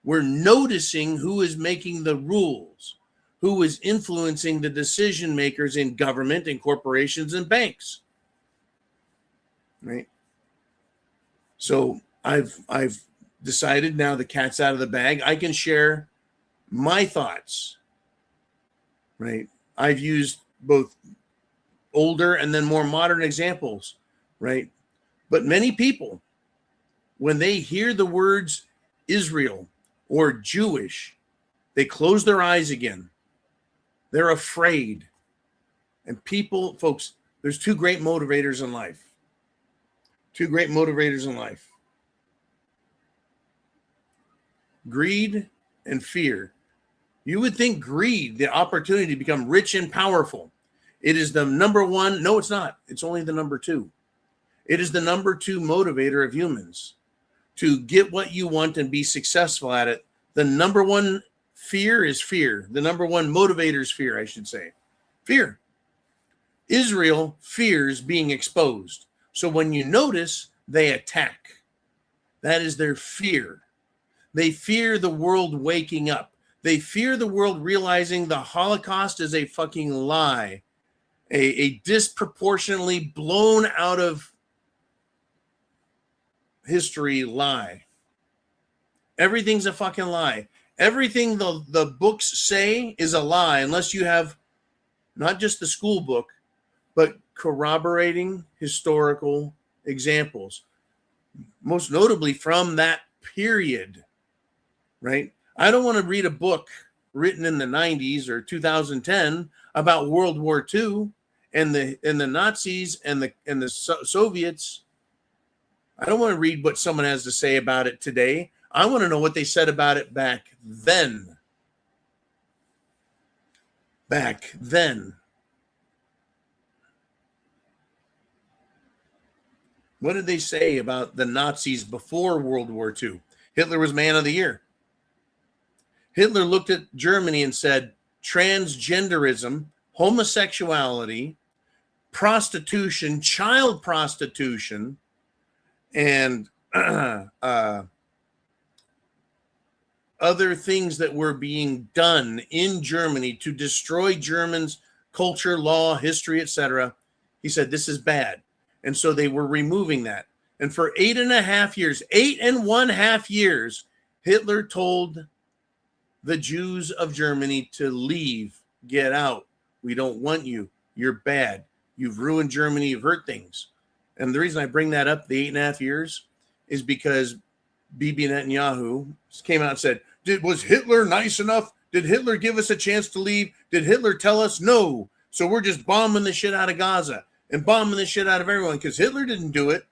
We're noticing who is making the rules, who is influencing the decision makers in government and corporations and banks. Right? So I've decided now the cat's out of the bag. I can share my thoughts. Right? I've used both older and then more modern examples. Right? But many people, when they hear the words Israel or Jewish, they close their eyes again. They're afraid. And people, folks, there's two great motivators in life. Two great motivators in life. Greed and fear. You would think greed, the opportunity to become rich and powerful, it is the number one. No, it's not. It's only the number two. It is the number two motivator of humans to get what you want and be successful at it. The number one fear is fear. The number one motivator is fear, I should say. Fear. Israel fears being exposed. So when you notice, they attack. That is their fear. They fear the world waking up. They fear the world realizing the Holocaust is a fucking lie, a disproportionately blown out of history lie. Everything's a fucking lie. Everything the books say is a lie, unless you have not just the school book, but corroborating historical examples, most notably from that period, right? I don't want to read a book written in the 90s or 2010 about World War II and the Nazis and the Soviets. I don't want to read what someone has to say about it today. I want to know what they said about it back then. Back then. What did they say about the Nazis before World War II? Hitler was man of the year. Hitler looked at Germany and said, transgenderism, homosexuality, prostitution, child prostitution, and other things that were being done in Germany to destroy Germans' culture, law, history, etc. He said, this is bad. And so they were removing that. And for 8.5 years, Hitler told the Jews of Germany to leave, get out. We don't want you. You're bad. You've ruined Germany. You've hurt things. And the reason I bring that up, the 8.5 years, is because Bibi Netanyahu came out and said, was Hitler nice enough? Did Hitler give us a chance to leave? Did Hitler tell us no? So we're just bombing the shit out of Gaza and bombing the shit out of everyone because Hitler didn't do it.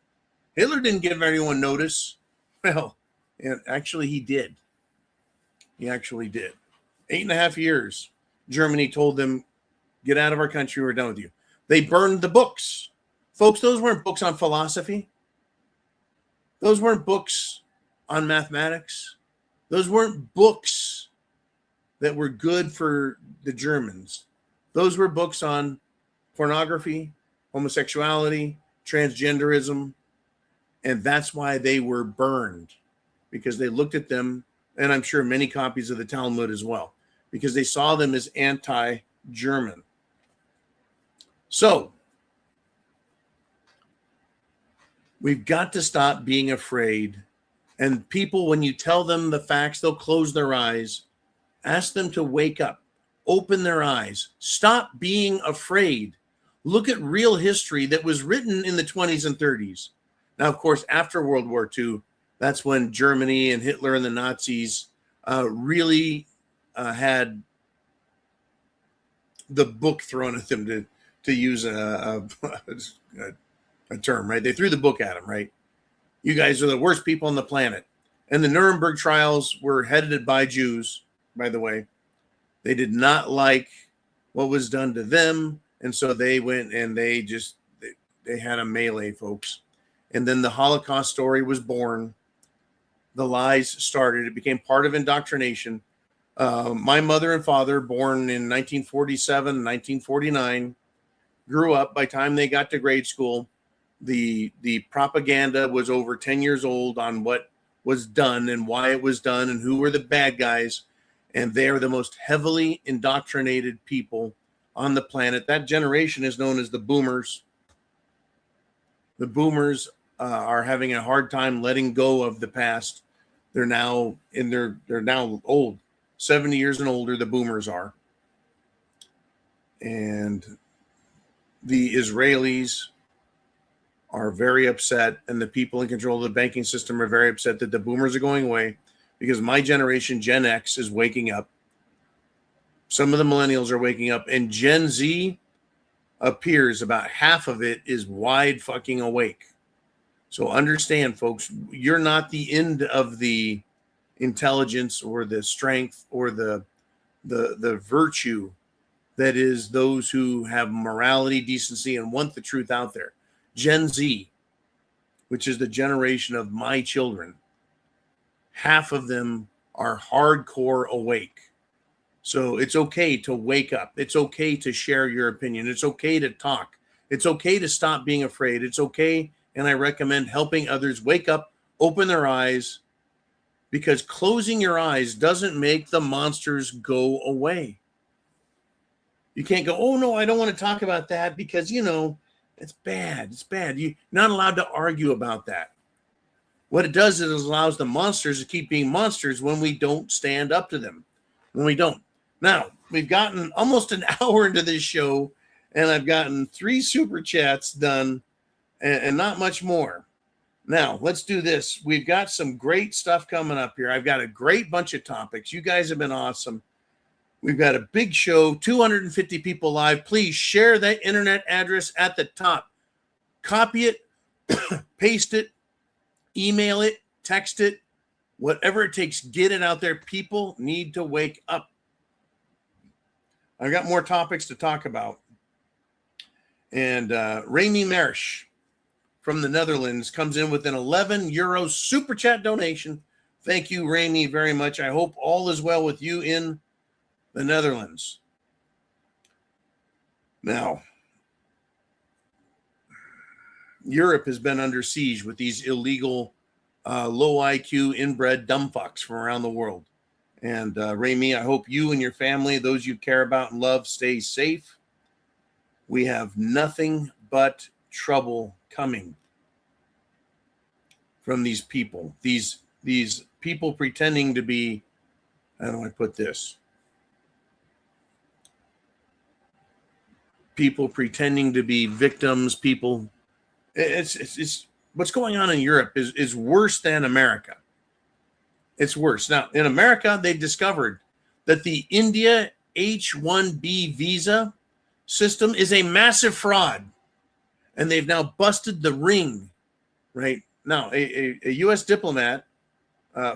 Hitler didn't give anyone notice. Well, and actually he did. He actually did. 8.5 years, Germany told them, get out of our country, we're done with you. They burned the books. Folks, those weren't books on philosophy. Those weren't books on mathematics. Those weren't books that were good for the Germans. Those were books on pornography, homosexuality, transgenderism, and that's why they were burned, because they looked at them, and I'm sure many copies of the Talmud as well, because they saw them as anti-German. So we've got to stop being afraid. And people, when you tell them the facts, they'll close their eyes. Ask them to wake up, open their eyes, stop being afraid. Look at real history that was written in the 20s and 30s. Now, of course, after World War II, that's when Germany and Hitler and the Nazis really had the book thrown at them, to use a term, right? They threw the book at them, right? You guys are the worst people on the planet. And the Nuremberg trials were headed by Jews, by the way. They did not like what was done to them. And so they went and they had a melee, folks. And then the Holocaust story was born. The lies started. It became part of indoctrination. My mother and father, born in 1947, 1949, grew up. By the time they got to grade school, the propaganda was over 10 years old on what was done and why it was done and who were the bad guys. And they are the most heavily indoctrinated people on the planet. That generation is known as the boomers. The boomers are having a hard time letting go of the past. They're now old, 70 years and older. The boomers are. And the Israelis are very upset, and the people in control of the banking system are very upset that the boomers are going away, because my generation, Gen X, is waking up. Some of the millennials are waking up, and Gen Z appears about half of it is wide fucking awake. So understand, folks, you're not the end of the intelligence or the strength or the virtue that is those who have morality, decency, and want the truth out there. Gen Z, which is the generation of my children, half of them are hardcore awake. So it's okay to wake up. It's okay to share your opinion. It's okay to talk. It's okay to stop being afraid. It's okay, and I recommend helping others wake up, open their eyes, because closing your eyes doesn't make the monsters go away. You can't go, oh, no, I don't want to talk about that because, it's bad. It's bad. You're not allowed to argue about that. What it does is it allows the monsters to keep being monsters when we don't stand up to them, when we don't. Now, we've gotten almost an hour into this show, and I've gotten 3 super chats done and not much more. Now, let's do this. We've got some great stuff coming up here. I've got a great bunch of topics. You guys have been awesome. We've got a big show, 250 people live. Please share that internet address at the top. Copy it, paste it, email it, text it, whatever it takes. Get it out there. People need to wake up. I've got more topics to talk about. And Remy Marish from the Netherlands comes in with an €11 super chat donation. Thank you, Remy, very much. I hope all is well with you in the Netherlands. Now, Europe has been under siege with these illegal, low IQ, inbred dumb fucks from around the world. And Remy, I hope you and your family, those you care about and love, stay safe. We have nothing but trouble coming from these people. These people pretending to be, how do I put this? People pretending to be victims. People, it's what's going on in Europe is worse than America. It's worse. Now, in America, they've discovered that the India H-1B visa system is a massive fraud. And they've now busted the ring, right? Now, a U.S. diplomat,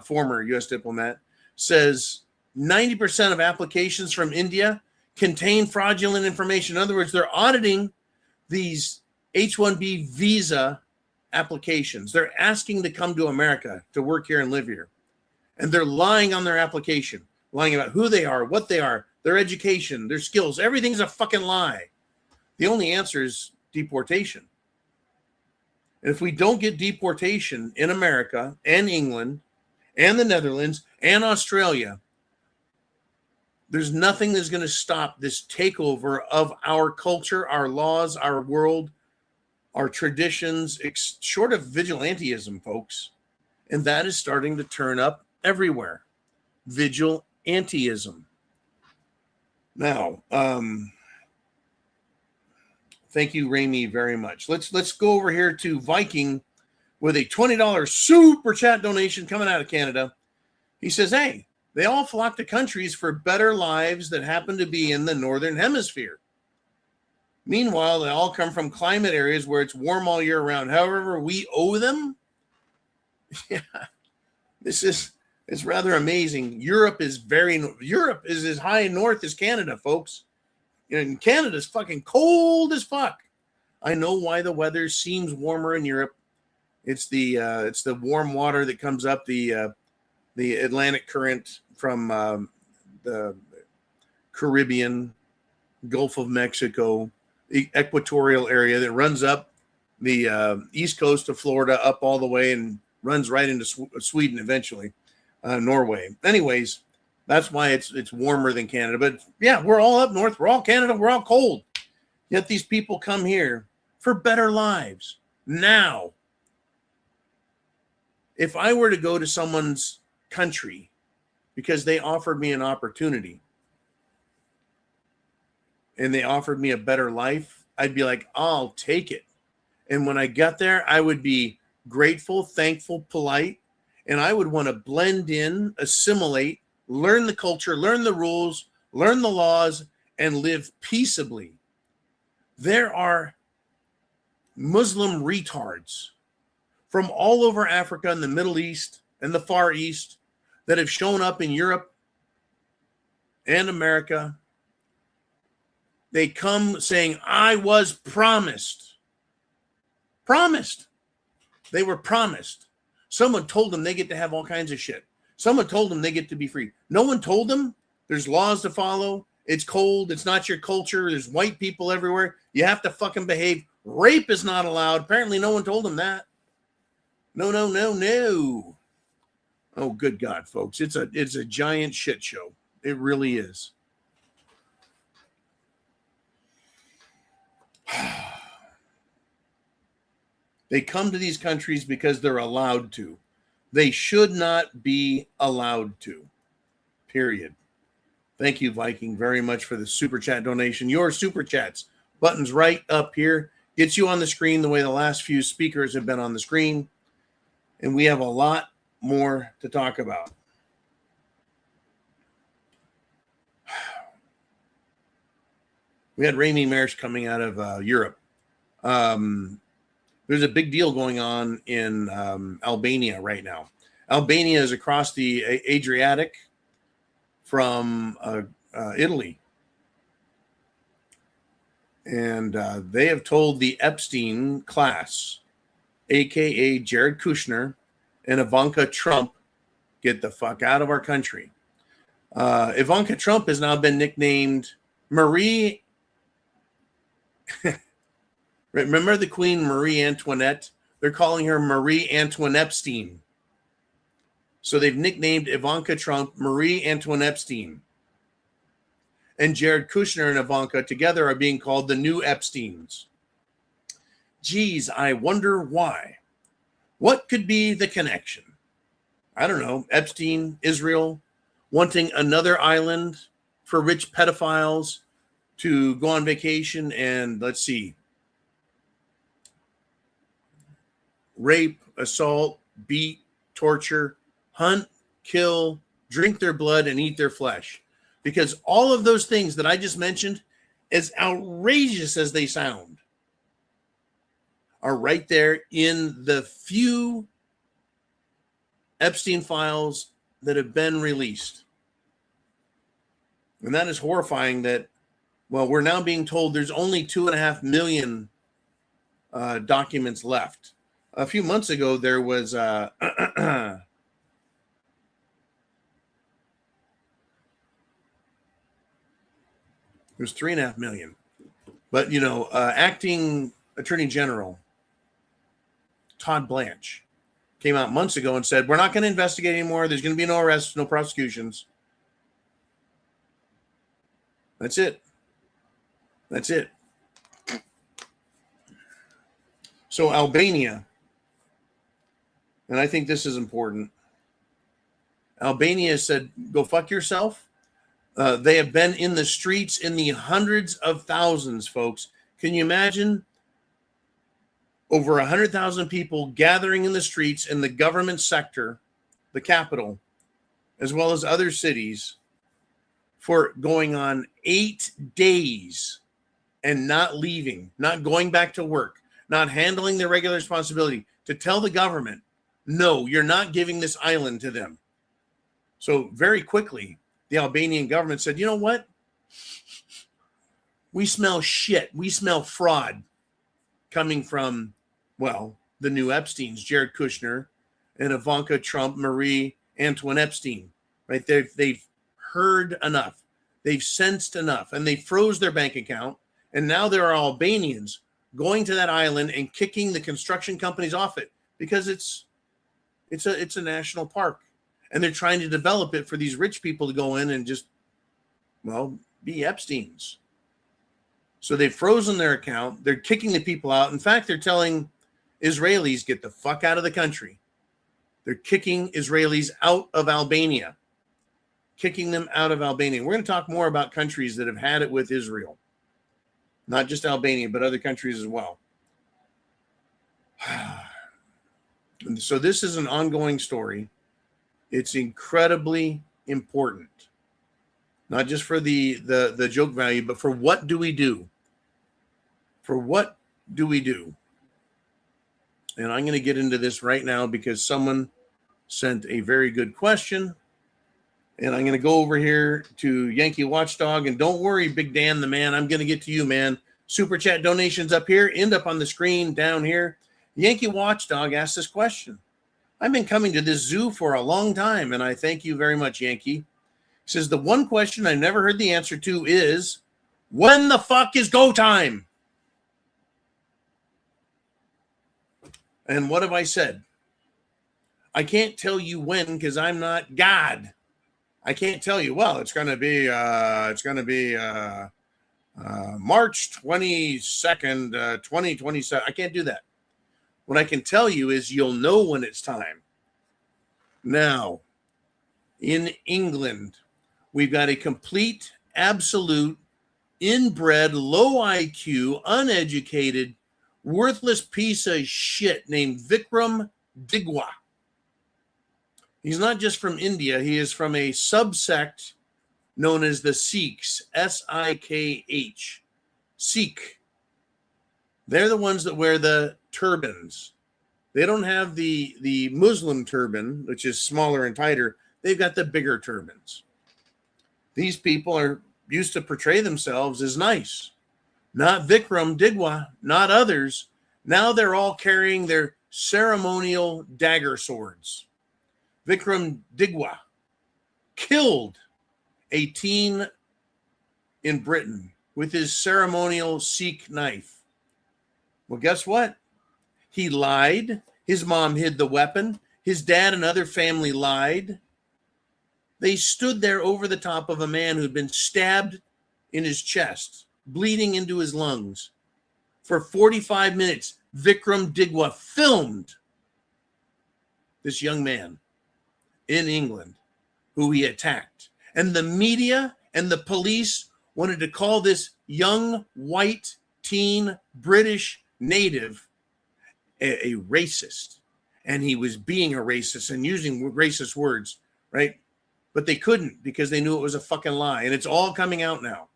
former U.S. diplomat, says 90% of applications from India contain fraudulent information. In other words, they're auditing these H-1B visa applications. They're asking to come to America to work here and live here. And they're lying on their application, lying about who they are, what they are, their education, their skills. Everything's a fucking lie. The only answer is deportation. And if we don't get deportation in America and England and the Netherlands and Australia, there's nothing that's going to stop this takeover of our culture, our laws, our world, our traditions, short of vigilantism, folks. And that is starting to turn up everywhere. Vigilantism. Now, thank you, Remy, very much. Let's go over here to Viking with a $20 super chat donation coming out of Canada. He says, hey, they all flock to countries for better lives that happen to be in the Northern Hemisphere. Meanwhile, they all come from climate areas where it's warm all year round. However, we owe them. Yeah, it's rather amazing. Europe is as high north as Canada, folks. And Canada's fucking cold as fuck. I know why the weather seems warmer in Europe. It's the warm water that comes up the Atlantic current from the Caribbean, Gulf of Mexico, the equatorial area that runs up the east coast of Florida, up all the way and runs right into Sweden eventually, Norway. Anyways, that's why it's warmer than Canada. But yeah, we're all up north. We're all Canada. We're all cold. Yet these people come here for better lives. Now, if I were to go to someone's country because they offered me an opportunity and they offered me a better life, I'd be like, I'll take it. And when I got there, I would be grateful, thankful, polite, and I would want to blend in, assimilate, learn the culture, learn the rules, learn the laws, and live peaceably. There are Muslim retards from all over Africa and the Middle East and the Far East that have shown up in Europe and America. They come saying, I was promised. Promised. They were promised. Someone told them they get to have all kinds of shit. Someone told them they get to be free. No one told them there's laws to follow. It's cold. It's not your culture. There's white people everywhere. You have to fucking behave. Rape is not allowed. Apparently no one told them that. No. Oh, good God, folks. It's a giant shit show. It really is. They come to these countries because they're allowed to. They should not be allowed to. Period. Thank you, Viking, very much for the super chat donation. Your super chats, buttons right up here, gets you on the screen the way the last few speakers have been on the screen. And we have a lot more to talk about. We had Rami Marsh coming out of Europe. There's a big deal going on in Albania right now. Albania is across the Adriatic from Italy. And they have told the Epstein class, a.k.a. Jared Kushner and Ivanka Trump, get the fuck out of our country. Ivanka Trump has now been nicknamed Marie. Remember the Queen Marie Antoinette? They're calling her Marie Antoinette Epstein. So they've nicknamed Ivanka Trump Marie Antoinette Epstein. And Jared Kushner and Ivanka together are being called the new Epsteins. Geez, I wonder why. What could be the connection? I don't know. Epstein, Israel, wanting another island for rich pedophiles to go on vacation and, let's see, rape, assault, beat, torture, hunt, kill, drink their blood, and eat their flesh. Because all of those things that I just mentioned, as outrageous as they sound, are right there in the few Epstein files that have been released. And that is horrifying that, well, we're now being told there's only 2.5 million documents left. A few months ago, there was it was 3.5 million. But, acting Attorney General Todd Blanche came out months ago and said, we're not going to investigate anymore. There's going to be no arrests, no prosecutions. That's it. That's it. So Albania, and I think this is important. Albania said, go fuck yourself. They have been in the streets in the hundreds of thousands, folks. Can you imagine over 100,000 people gathering in the streets in the government sector, the capital, as well as other cities, for going on 8 days and not leaving, not going back to work, not handling their regular responsibility, to tell the government, no, you're not giving this island to them. So very quickly, the Albanian government said, you know what? We smell shit. We smell fraud coming from, well, the new Epsteins, Jared Kushner and Ivanka Trump, Marie Antoinette Epstein, right? They've heard enough. They've sensed enough, and they froze their bank account. And now there are Albanians going to that island and kicking the construction companies off it because it's a national park. And they're trying to develop it for these rich people to go in and just, well, be Epsteins. So they've frozen their account. They're kicking the people out. In fact, they're telling Israelis, get the fuck out of the country. They're kicking Israelis out of Albania. Kicking them out of Albania. We're going to talk more about countries that have had it with Israel. Not just Albania, but other countries as well. So this is an ongoing story. It's incredibly important. Not just for the joke value, but for what do we do? For what do we do? And I'm going to get into this right now because someone sent a very good question. And I'm going to go over here to Yankee Watchdog. And don't worry, Big Dan, the man, I'm going to get to you, man. Super chat donations up here, end up on the screen down here. Yankee Watchdog asked this question. I've been coming to this zoo for a long time, and I thank you very much, Yankee. He says, the one question I never heard the answer to is, when the fuck is go time? And what have I said? I can't tell you when because I'm not God. I can't tell you, well, it's going to be March 22nd, 2027. I can't do that. What I can tell you is you'll know when it's time. Now, in England, we've got a complete, absolute, inbred, low IQ, uneducated, worthless piece of shit named Vikram Digwa. He's not just from India. He is from a subsect known as the Sikhs, S-I-K-H, Sikh. They're the ones that wear the turbans. They don't have the Muslim turban, which is smaller and tighter. They've got the bigger turbans. These people are used to portray themselves as nice. Not Vikram Digwa, not others. Now they're all carrying their ceremonial dagger swords. Vikram Digwa killed a teen in Britain with his ceremonial Sikh knife. Well, guess what? He lied. His mom hid the weapon. His dad and other family lied. They stood there over the top of a man who'd been stabbed in his chest, bleeding into his lungs. For 45 minutes, Vikram Digwa filmed this young man in England who he attacked. And the media and the police wanted to call this young white teen British native a racist. And he was being a racist and using racist words, right? But they couldn't because they knew it was a fucking lie. And it's all coming out now.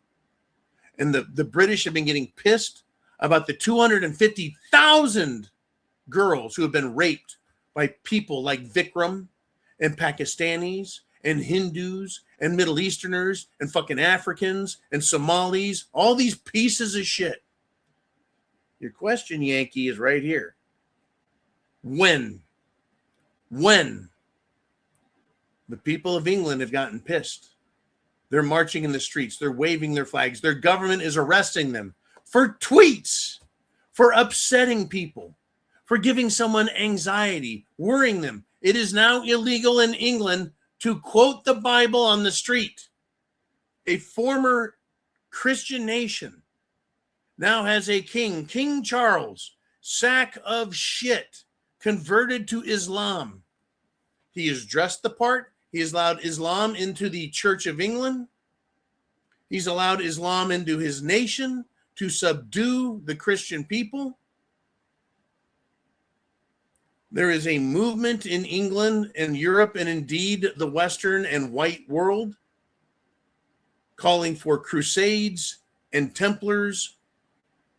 And the British have been getting pissed about the 250,000 girls who have been raped by people like Vikram and Pakistanis and Hindus and Middle Easterners and fucking Africans and Somalis, all these pieces of shit. Your question, Yankee, is right here. When? The people of England have gotten pissed. They're marching in the streets. They're waving their flags. Their government is arresting them for tweets, for upsetting people, for giving someone anxiety, worrying them. It is now illegal in England to quote the Bible on the street. A former Christian nation now has a king, King Charles, sack of shit, converted to Islam. He is dressed the part. He has allowed Islam into the Church of England. He's allowed Islam into his nation to subdue the Christian people. There is a movement in England and Europe and indeed the Western and white world calling for crusades and Templars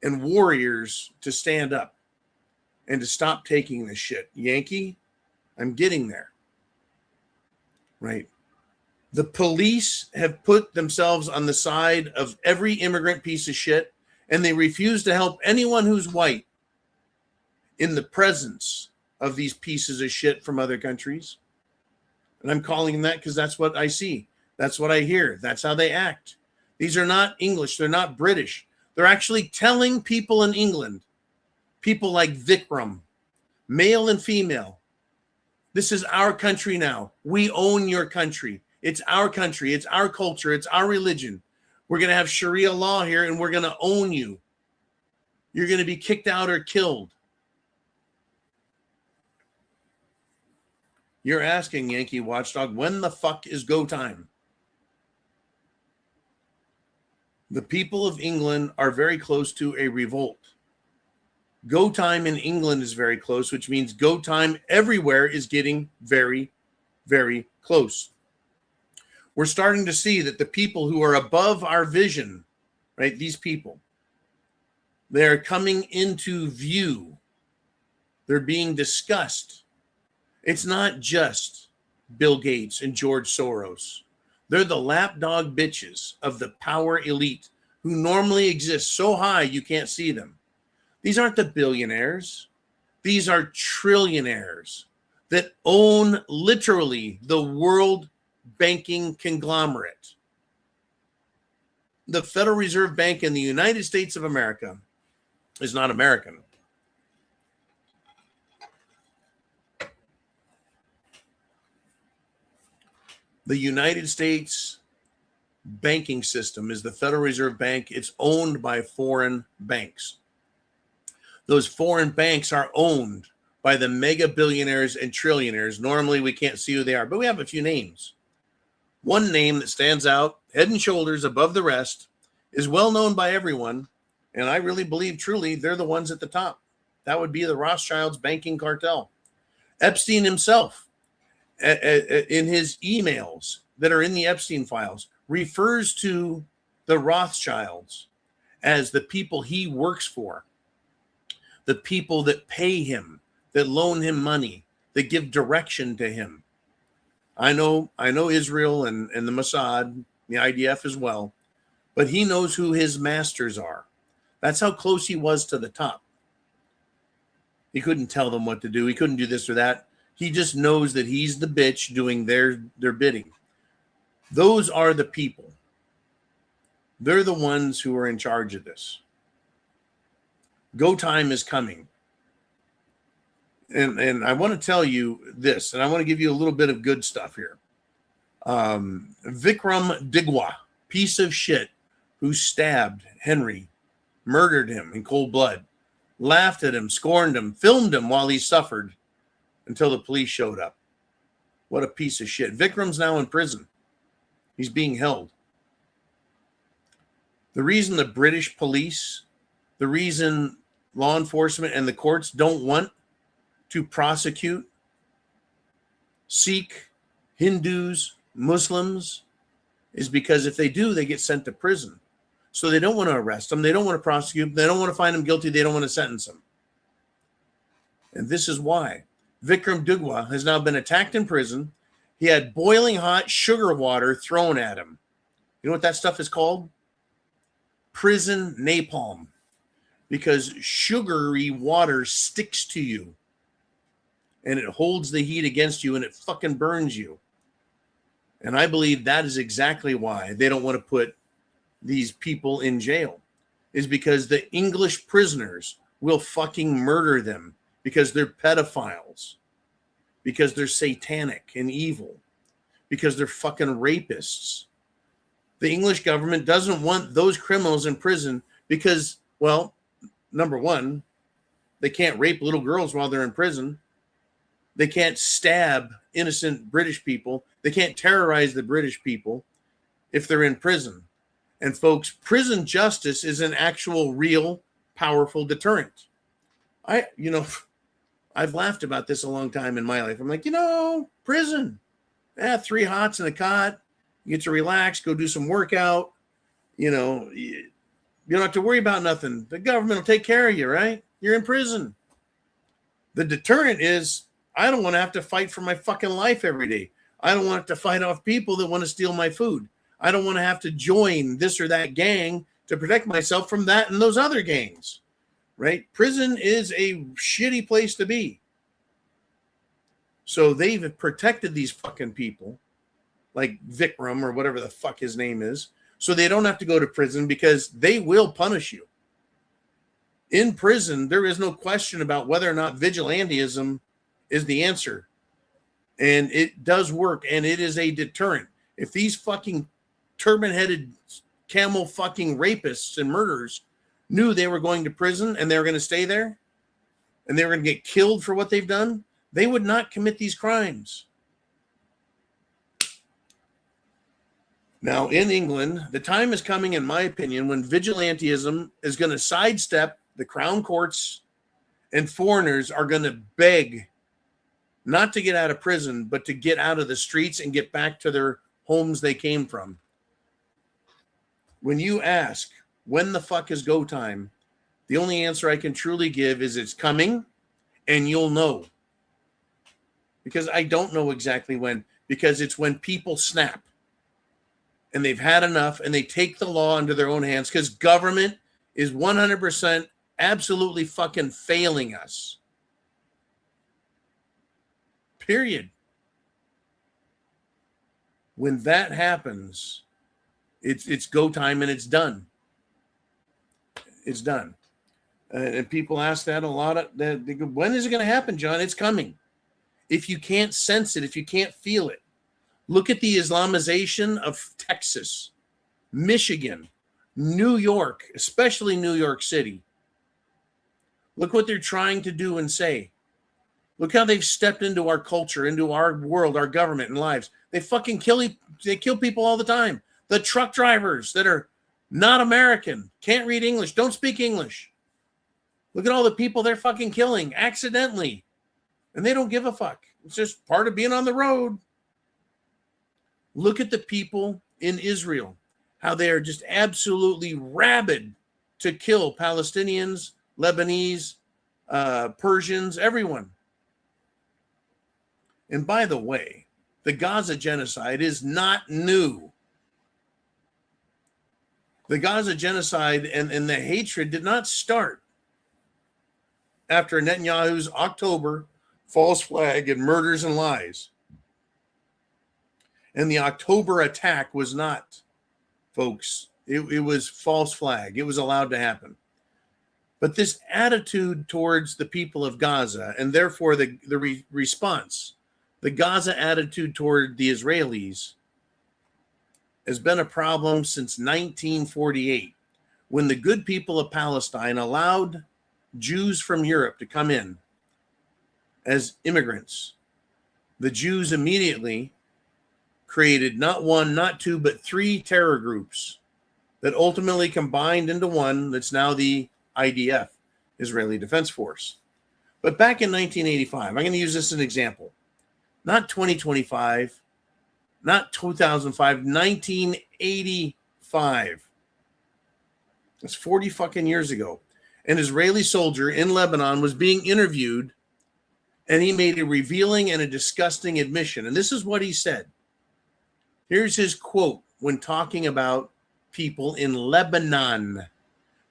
and warriors to stand up and to stop taking this shit. Yankee, I'm getting there. Right? The police have put themselves on the side of every immigrant piece of shit, and they refuse to help anyone who's white in the presence of these pieces of shit from other countries. And I'm calling them that because that's what I see. That's what I hear. That's how they act. These are not English. They're not British. They're actually telling people in England, people like Vikram, male and female, this is our country now. We own your country. It's our country. It's our culture. It's our religion. We're going to have Sharia law here, and we're going to own you. You're going to be kicked out or killed. You're asking, Yankee Watchdog, when the fuck is go time? The people of England are very close to a revolt. Go time in England is very close, which means go time everywhere is getting very, very close. We're starting to see that the people who are above our vision, right, these people, they're coming into view. They're being discussed. It's not just Bill Gates and George Soros. They're the lapdog bitches of the power elite who normally exist so high you can't see them. These aren't the billionaires. These are trillionaires that own literally the world banking conglomerate. The Federal Reserve Bank in the United States of America is not American. The United States banking system is the Federal Reserve Bank. It's owned by foreign banks. Those foreign banks are owned by the mega billionaires and trillionaires. Normally, we can't see who they are, but we have a few names. One name that stands out head and shoulders above the rest is well known by everyone, and I really believe truly they're the ones at the top. That would be the Rothschilds banking cartel. Epstein himself, in his emails that are in the Epstein files, refers to the Rothschilds as the people he works for, the people that pay him, that loan him money, that give direction to him. I know Israel and the Mossad, the IDF as well, but he knows who his masters are. That's how close he was to the top. He couldn't tell them what to do. He couldn't do this or that. He just knows that he's the bitch doing their bidding. Those are the people. They're the ones who are in charge of this. Go time is coming. And I want to tell you this, and I want to give you a little bit of good stuff here. Vikram Digwa, piece of shit, who stabbed Henry, murdered him in cold blood, laughed at him, scorned him, filmed him while he suffered until the police showed up. What a piece of shit. Vikram's now in prison. He's being held. The reason the British police, the reason law enforcement and the courts don't want to prosecute Sikh, Hindus, Muslims is because if they do, they get sent to prison. So they don't want to arrest them. They don't want to prosecute them. They don't want to find them guilty. They don't want to sentence them. And this is why. Vikram Digwa has now been attacked in prison. He had boiling hot sugar water thrown at him. You know what that stuff is called? Prison napalm. Because sugary water sticks to you. And it holds the heat against you and it fucking burns you. And I believe that is exactly why they don't want to put these people in jail. Is because the English prisoners will fucking murder them because they're pedophiles. Because they're satanic and evil. Because they're fucking rapists. The English government doesn't want those criminals in prison because, well, number one, they can't rape little girls while they're in prison. They can't stab innocent British people. They can't terrorize the British people if they're in prison. And folks, prison justice is an actual, real, powerful deterrent. I've laughed about this a long time in my life. I'm like, prison. 3 hots and a cot. You get to relax, go do some workout. You don't have to worry about nothing. The government will take care of you, right? You're in prison. The deterrent is, I don't want to have to fight for my fucking life every day. I don't want to fight off people that want to steal my food. I don't want to have to join this or that gang to protect myself from that and those other gangs, right? Prison is a shitty place to be. So they've protected these fucking people like Vikram or whatever the fuck his name is, so they don't have to go to prison because they will punish you. In prison, there is no question about whether or not vigilantism is the answer. And it does work, and it is a deterrent. If these fucking turban-headed camel fucking rapists and murderers knew they were going to prison and they were going to stay there and they were going to get killed for what they've done, they would not commit these crimes. Now, in England, the time is coming, in my opinion, when vigilantism is going to sidestep the crown courts and foreigners are going to beg not to get out of prison, but to get out of the streets and get back to their homes they came from. When you ask, when the fuck is go time? The only answer I can truly give is it's coming, and you'll know. Because I don't know exactly when, because it's when people snap and they've had enough and they take the law into their own hands, because government is 100% absolutely fucking failing us. Period. When that happens, it's go time and it's done. It's done. And people ask that a lot. They go, when is it going to happen, John? It's coming. If you can't sense it, if you can't feel it, look at the Islamization of Texas, Michigan, New York, especially New York City. Look what they're trying to do and say. Look how they've stepped into our culture, into our world, our government and lives. They fucking kill people all the time. The truck drivers that are not American, can't read English, don't speak English. Look at all the people they're fucking killing accidentally. And they don't give a fuck. It's just part of being on the road. Look at the people in Israel, how they are just absolutely rabid to kill Palestinians, Lebanese, Persians, everyone. And by the way, the Gaza genocide is not new. The Gaza genocide and the hatred did not start after Netanyahu's October false flag and murders and lies. And the October attack was not, folks, it was false flag. It was allowed to happen. But this attitude towards the people of Gaza, and therefore the response, the Gaza attitude toward the Israelis, has been a problem since 1948, when the good people of Palestine allowed Jews from Europe to come in as immigrants. The Jews immediately created not one, not two, but 3 terror groups that ultimately combined into one that's now the IDF, Israeli Defense Force. But back in 1985, I'm going to use this as an example. Not 2025, not 2005, 1985. That's 40 fucking years ago. An Israeli soldier in Lebanon was being interviewed, and he made a revealing and a disgusting admission. And this is what he said. Here's his quote when talking about people in Lebanon.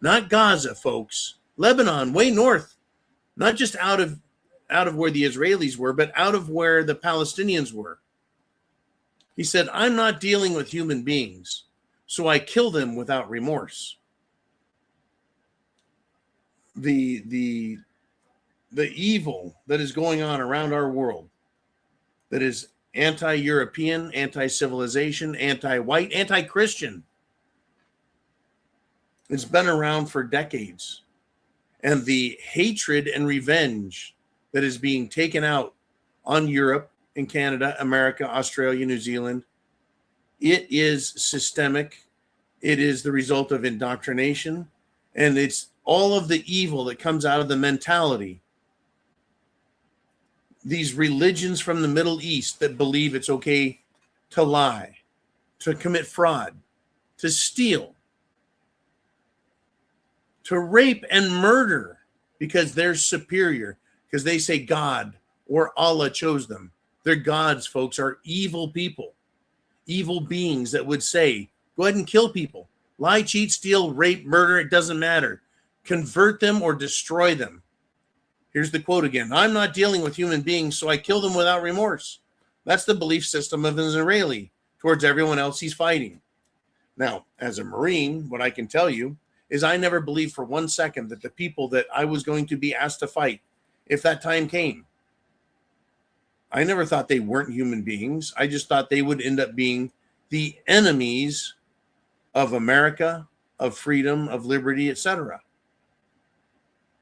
Not Gaza, folks. Lebanon, way north. Not just out of where the Israelis were, but out of where the Palestinians were. He said, I'm not dealing with human beings, so I kill them without remorse. The evil that is going on around our world, that is anti-European, anti-civilization, anti-white, anti-Christian, it's been around for decades. And the hatred and revenge that is being taken out on Europe and Canada, America, Australia, New Zealand, it is systemic. It is the result of indoctrination. And it's all of the evil that comes out of the mentality. These religions from the Middle East that believe it's okay to lie, to commit fraud, to steal, to rape and murder because they're superior, because they say God or Allah chose them. Their gods, folks, are evil people, evil beings that would say, go ahead and kill people. Lie, cheat, steal, rape, murder, it doesn't matter. Convert them or destroy them. Here's the quote again. I'm not dealing with human beings, so I kill them without remorse. That's the belief system of an Israeli towards everyone else he's fighting. Now, as a Marine, what I can tell you is I never believed for 1 second that the people that I was going to be asked to fight, if that time came, I never thought they weren't human beings. I just thought they would end up being the enemies of America, of freedom, of liberty, etc.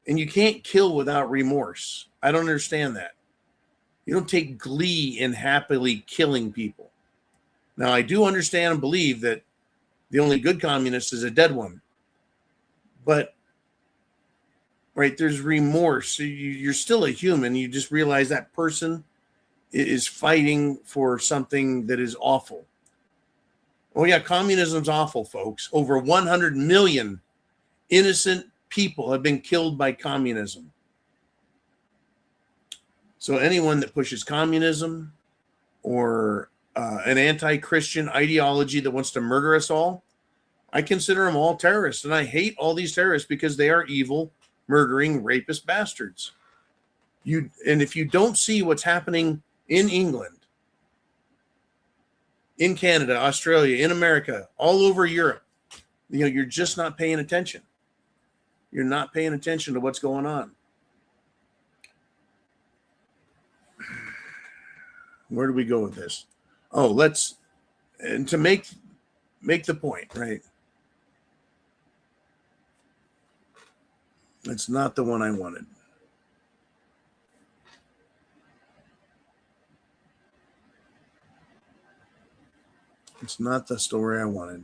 And you can't kill without remorse. I don't understand that. You don't take glee in happily killing people. Now, I do understand and believe that the only good communist is a dead one. But, right, there's remorse. You're still a human. You just realize that person is fighting for something that is awful. Oh, yeah, communism's awful, folks. Over 100 million innocent people have been killed by communism. So anyone that pushes communism or an anti-Christian ideology that wants to murder us all, I consider them all terrorists. And I hate all these terrorists because they are evil, murdering, rapist bastards. And if you don't see what's happening in England, in Canada, Australia, in America, all over Europe, you're just not paying attention. You're not paying attention to what's going on. Where do we go with this? Oh, to make the point, right? It's not the one I wanted. It's not the story I wanted.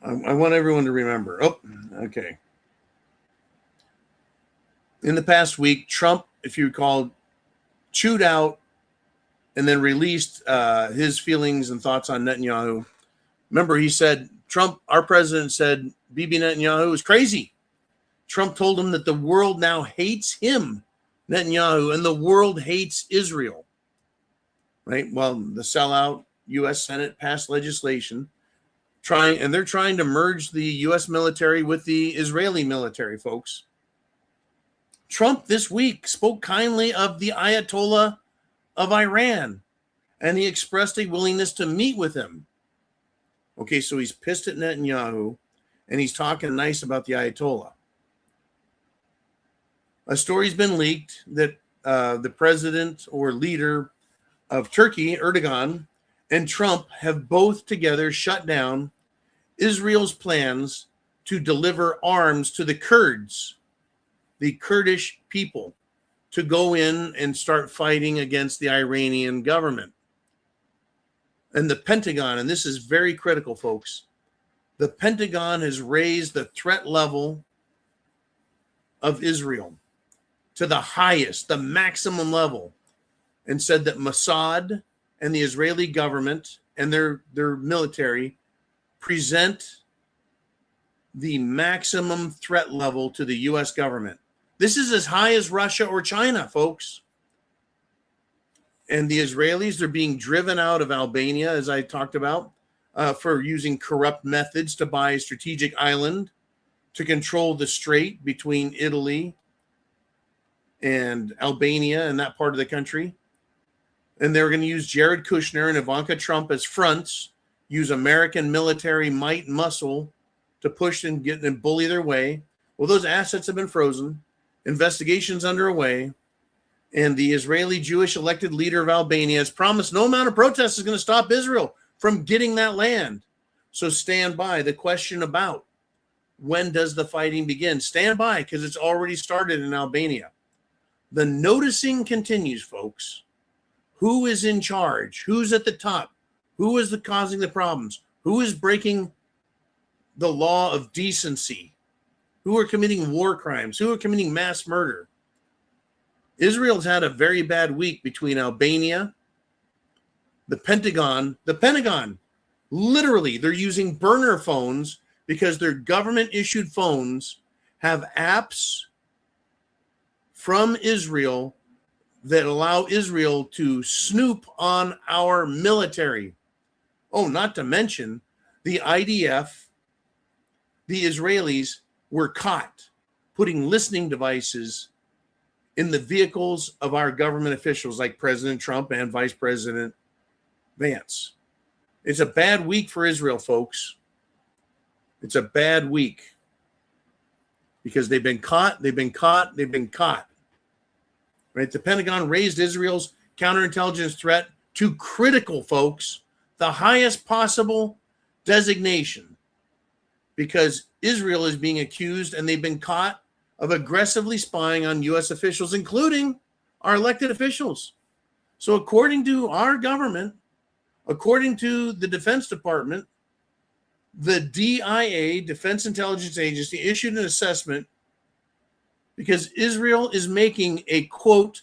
I want everyone to remember. Oh, okay. In the past week, Trump, if you recall, chewed out and then released his feelings and thoughts on Netanyahu. Remember, he said, our president said, Bibi Netanyahu is crazy. Trump told him that the world now hates him, Netanyahu, and the world hates Israel. Right? Well, the sellout U.S. Senate passed legislation they're trying to merge the U.S. military with the Israeli military, folks. Trump this week spoke kindly of the Ayatollah of Iran, and he expressed a willingness to meet with him. Okay, so he's pissed at Netanyahu, and he's talking nice about the Ayatollah. A story's been leaked that the president or leader of Turkey, Erdogan, and Trump have both together shut down Israel's plans to deliver arms to the Kurds, the Kurdish people, to go in and start fighting against the Iranian government. And the Pentagon, and this is very critical, folks, the Pentagon has raised the threat level of Israel to the highest, the maximum level, and said that Mossad and the Israeli government and their military present the maximum threat level to the U.S. government. This is as high as Russia or China, folks. And the Israelis, they're being driven out of Albania, as I talked about, for using corrupt methods to buy a strategic island to control the strait between Italy and Albania and that part of the country. And they were going to use Jared Kushner and Ivanka Trump as fronts, use American military might and muscle to push and get and bully their way. Well, those assets have been frozen. Investigations underway. And the Israeli Jewish elected leader of Albania has promised no amount of protest is going to stop Israel from getting that land. So stand by. The question about when does the fighting begin? Stand by, because it's already started in Albania. The noticing continues, folks. Who is in charge? Who's at the top? Who is causing the problems? Who is breaking the law of decency? Who are committing war crimes? Who are committing mass murder? Israel's had a very bad week between Albania, the Pentagon, literally, they're using burner phones because their government-issued phones have apps from Israel that allow Israel to snoop on our military. Oh, not to mention the IDF, the Israelis were caught putting listening devices in the vehicles of our government officials like President Trump and Vice President Vance. It's a bad week for Israel, folks. It's a bad week because they've been caught. Right? The Pentagon raised Israel's counterintelligence threat to critical, folks, the highest possible designation, because Israel is being accused and they've been caught of aggressively spying on U.S. officials, including our elected officials. So according to our government, according to the Defense Department, the DIA, Defense Intelligence Agency, issued an assessment because Israel is making a, quote,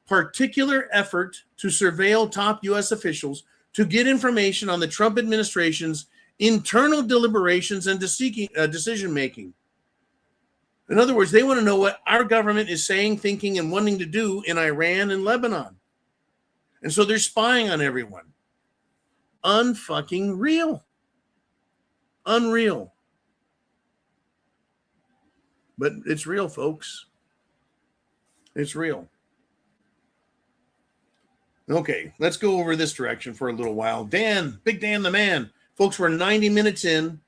particular effort to surveil top U.S. officials to get information on the Trump administration's internal deliberations and decision making. In other words, they want to know what our government is saying, thinking, and wanting to do in Iran and Lebanon. And so they're spying on everyone. Unfucking real. Unreal. But it's real, folks. It's real. Okay, let's go over this direction for a little while. Dan, Big Dan the man. Folks, we're 90 minutes in,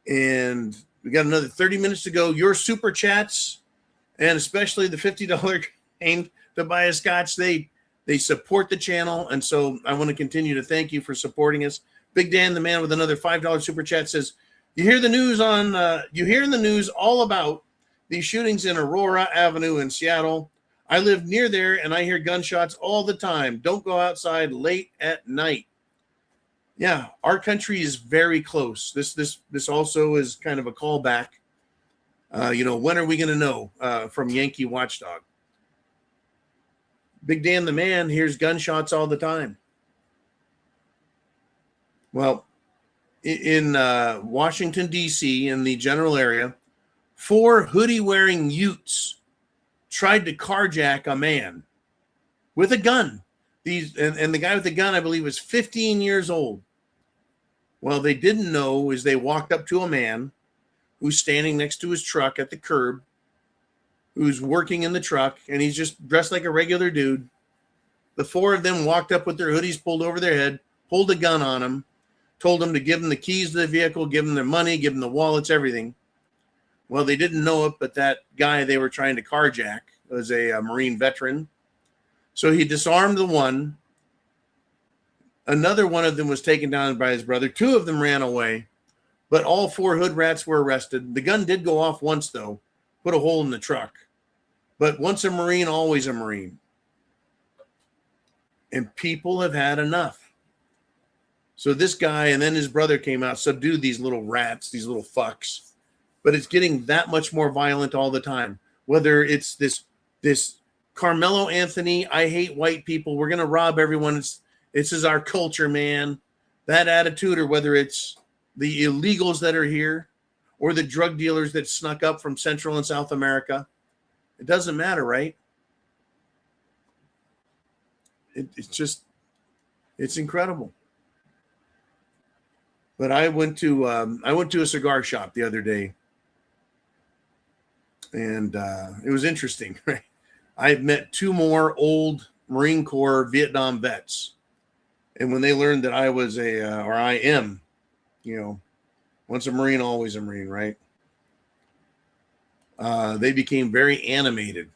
and we got another 30 minutes to go. Your super chats, and especially the $50 claim to buy a scotch, they support the channel, and so I want to continue to thank you for supporting us. Big Dan the man with another $5 super chat says, you hear in the news all about these shootings in Aurora Avenue in Seattle. I live near there and I hear gunshots all the time. Don't go outside late at night. Yeah, our country is very close. This also is kind of a callback. When are we going to know from Yankee Watchdog? Big Dan the man hears gunshots all the time. Well, in Washington, D.C., in the general area, 4 hoodie-wearing Utes tried to carjack a man with a gun. And the guy with the gun, I believe, was 15 years old. Well, they didn't know as they walked up to a man who's standing next to his truck at the curb, who's working in the truck, and he's just dressed like a regular dude. The 4 of them walked up with their hoodies pulled over their head, pulled a gun on him, told them to give them the keys to the vehicle, give them their money, give them the wallets, everything. Well, they didn't know it, but that guy they were trying to carjack was a Marine veteran. So he disarmed the one. Another one of them was taken down by his brother. 2 of them ran away, but all 4 hood rats were arrested. The gun did go off once, though, put a hole in the truck. But once a Marine, always a Marine. And people have had enough. So this guy and then his brother came out, subdued these little rats, these little fucks. But it's getting that much more violent all the time. Whether it's this Carmelo Anthony, I hate white people, we're going to rob everyone. This is our culture, man. That attitude, or whether it's the illegals that are here or the drug dealers that snuck up from Central and South America. It doesn't matter, right? It's incredible. But I went to a cigar shop the other day, and it was interesting. Right? I met 2 more old Marine Corps Vietnam vets, and when they learned that I was I am, once a Marine, always a Marine, right? They became very animated.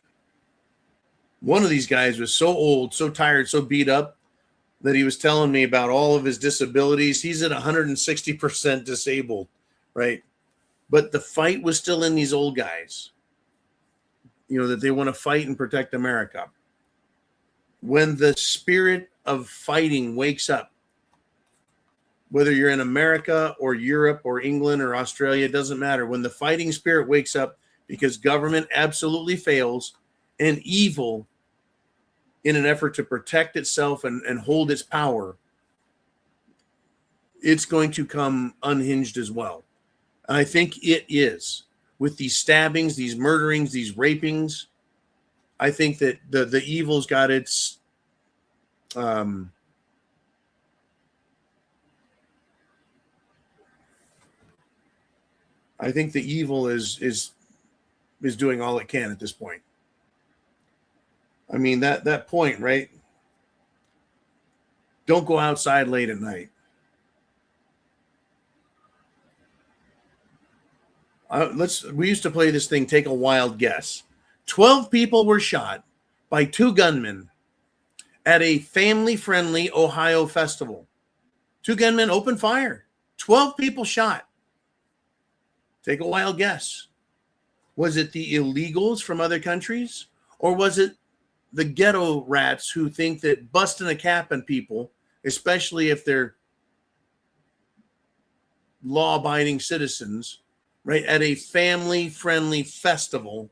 One of these guys was so old, so tired, so beat up, that he was telling me about all of his disabilities. He's at 160% disabled, right? But the fight was still in these old guys, that they want to fight and protect America. When the spirit of fighting wakes up, whether you're in America or Europe or England or Australia, it doesn't matter. When the fighting spirit wakes up because government absolutely fails and evil in an effort to protect itself and hold its power, it's going to come unhinged as well. And I think it is. With these stabbings, these murderings, these rapings, I think that the evil's got its I think the evil is doing all it can at this point. I mean, that point, right? Don't go outside late at night. We used to play this thing, Take a Wild Guess. 12 people were shot by 2 gunmen at a family-friendly Ohio festival. 2 gunmen opened fire. 12 people shot. Take a wild guess. Was it the illegals from other countries? Or was it the ghetto rats who think that busting a cap on people, especially if they're law-abiding citizens, right, at a family-friendly festival,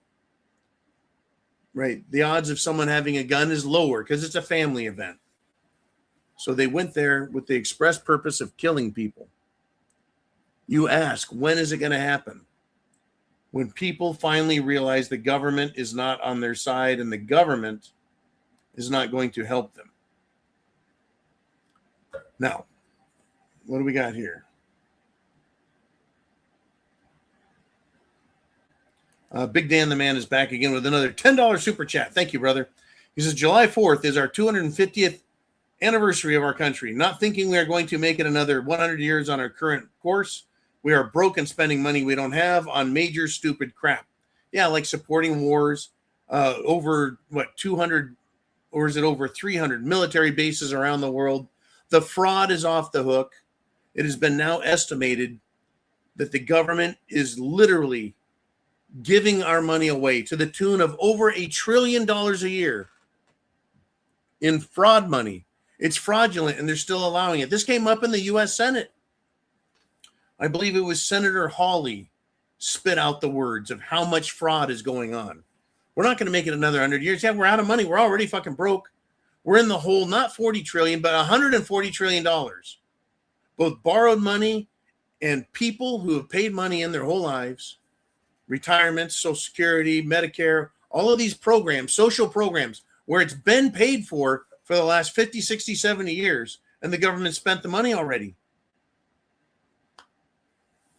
right? The odds of someone having a gun is lower because it's a family event. So they went there with the express purpose of killing people. You ask, when is it going to happen? When people finally realize the government is not on their side and the government is not going to help them. Now, what do we got here? Big Dan the Man is back again with another $10 super chat. Thank you, brother. He says, July 4th is our 250th anniversary of our country. Not thinking we are going to make it another 100 years on our current course. We are broke and spending money we don't have on major stupid crap. Yeah, like supporting wars, over 200, or is it over 300 military bases around the world. The fraud is off the hook. It has been now estimated that the government is literally giving our money away to the tune of over $1 trillion a year in fraud money. It's fraudulent, and they're still allowing it. This came up in the U.S. Senate. I believe it was Senator Hawley spit out the words of how much fraud is going on. We're not going to make it another 100 years. Yeah, we're out of money. We're already fucking broke. We're in the hole, not 40 trillion, but $140 trillion. Both borrowed money and people who have paid money in their whole lives, retirements, Social Security, Medicare, all of these programs, social programs, where it's been paid for the last 50, 60, 70 years, and the government spent the money already.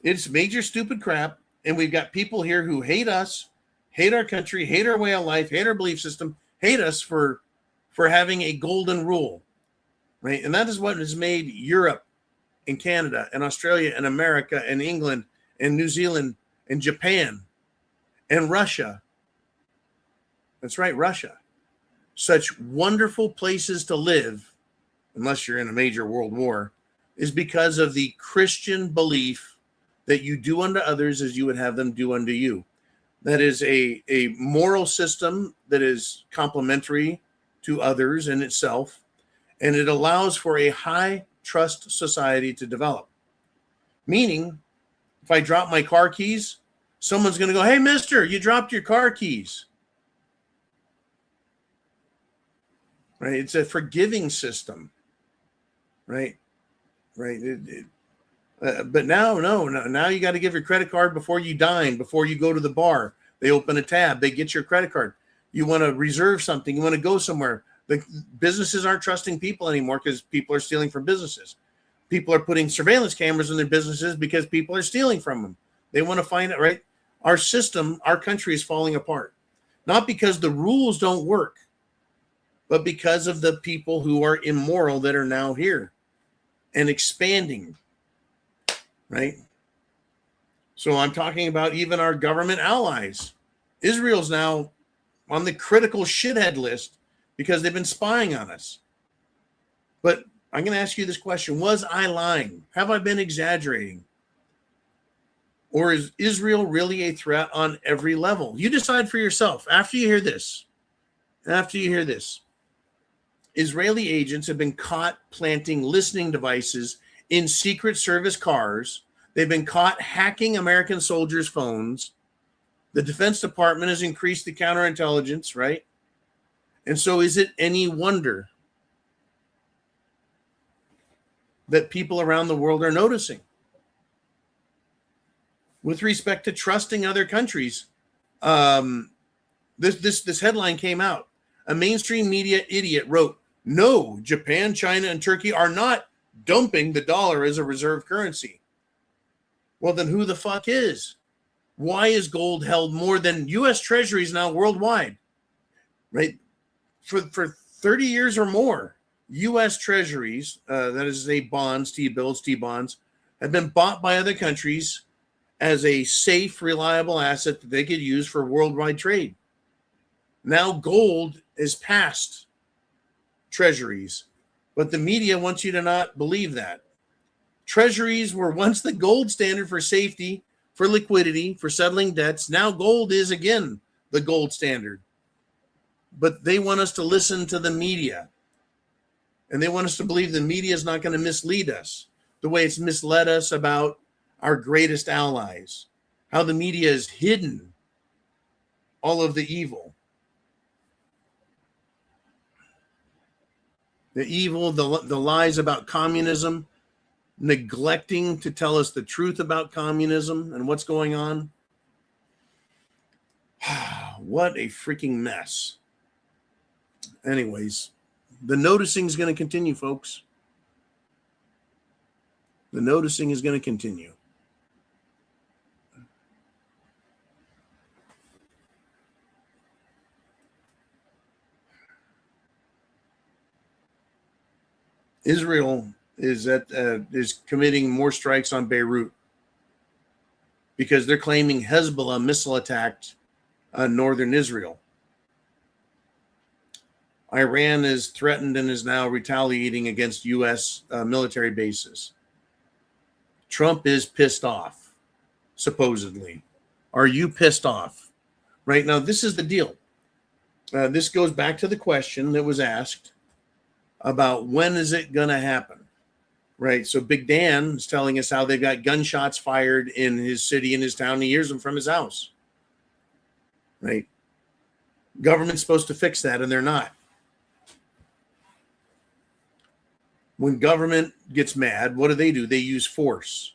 It's major stupid crap, and we've got people here who hate us, hate our country, hate our way of life, hate our belief system, hate us for having a golden rule, right? And that is what has made Europe and Canada and Australia and America and England and New Zealand and Japan and Russia. That's right, Russia. Such wonderful places to live, unless you're in a major world war, is because of the Christian belief that you do unto others as you would have them do unto you. That is a moral system that is complementary to others in itself, and it allows for a high trust society to develop. Meaning, if I drop my car keys, someone's going to go, hey, mister, you dropped your car keys. Right? It's a forgiving system. Right? Right? But now you got to give your credit card before you dine, before you go to the bar. They open a tab, they get your credit card. You want to reserve something, you want to go somewhere. The businesses aren't trusting people anymore because people are stealing from businesses. People are putting surveillance cameras in their businesses because people are stealing from them. They want to find it, right? Our system, our country is falling apart. Not because the rules don't work, but because of the people who are immoral that are now here and expanding. Right? So I'm talking about even our government allies. Israel's now on the critical shithead list because they've been spying on us. But I'm going to ask you this question. Was I lying? Have I been exaggerating? Or is Israel really a threat on every level? You decide for yourself. After you hear this, Israeli agents have been caught planting listening devices in Secret Service cars. They've been caught hacking American soldiers' phones. The Defense Department has increased the counterintelligence, right? And so is it any wonder that people around the world are noticing? With respect to trusting other countries, this headline came out. A mainstream media idiot wrote, no, Japan, China, and Turkey are not dumping the dollar as a reserve currency. Well, then who the fuck is? Why is gold held more than U.S. treasuries now worldwide? Right? For 30 years or more, U.S. treasuries, that is bonds, T-bills, T-bonds, have been bought by other countries as a safe, reliable asset that they could use for worldwide trade. Now gold is past treasuries, but the media wants you to not believe that. Treasuries were once the gold standard for safety, for liquidity, for settling debts. Now gold is again the gold standard. But they want us to listen to the media. And they want us to believe the media is not going to mislead us the way it's misled us about our greatest allies. How the media has hidden all of the evil. the evil, the lies about communism, neglecting to tell us the truth about communism and what's going on. What a freaking mess. Anyways, the noticing is going to continue, folks. The noticing is going to continue. Israel is committing more strikes on Beirut because they're claiming Hezbollah missile attacked northern Israel. Iran is threatened and is now retaliating against U.S. Military bases. Trump is pissed off, supposedly. Are you pissed off? Right now, this is the deal. This goes back to the question that was asked about when is it going to happen, right? So Big Dan is telling us how they've got gunshots fired in his city, in his town. He hears them from his house, right? Government's supposed to fix that, and they're not. When government gets mad, what do? They use force.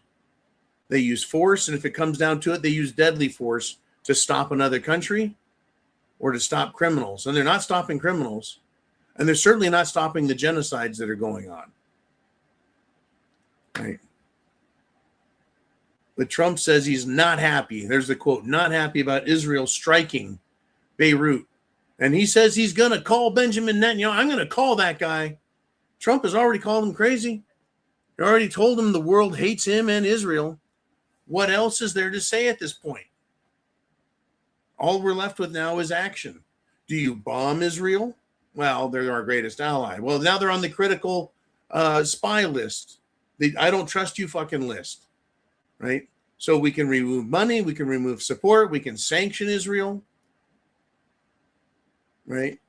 They use force, and if it comes down to it, they use deadly force to stop another country or to stop criminals. And they're not stopping criminals. And they're certainly not stopping the genocides that are going on. Right? But Trump says he's not happy. There's the quote, not happy about Israel striking Beirut. And he says he's going to call Benjamin Netanyahu. I'm going to call that guy. Trump has already called him crazy. He already told him the world hates him and Israel. What else is there to say at this point? All we're left with now is action. Do you bomb Israel? Well, they're our greatest ally. Well, now they're on the critical spy list. The I don't trust you fucking list, right? So we can remove money, we can remove support, we can sanction Israel, right?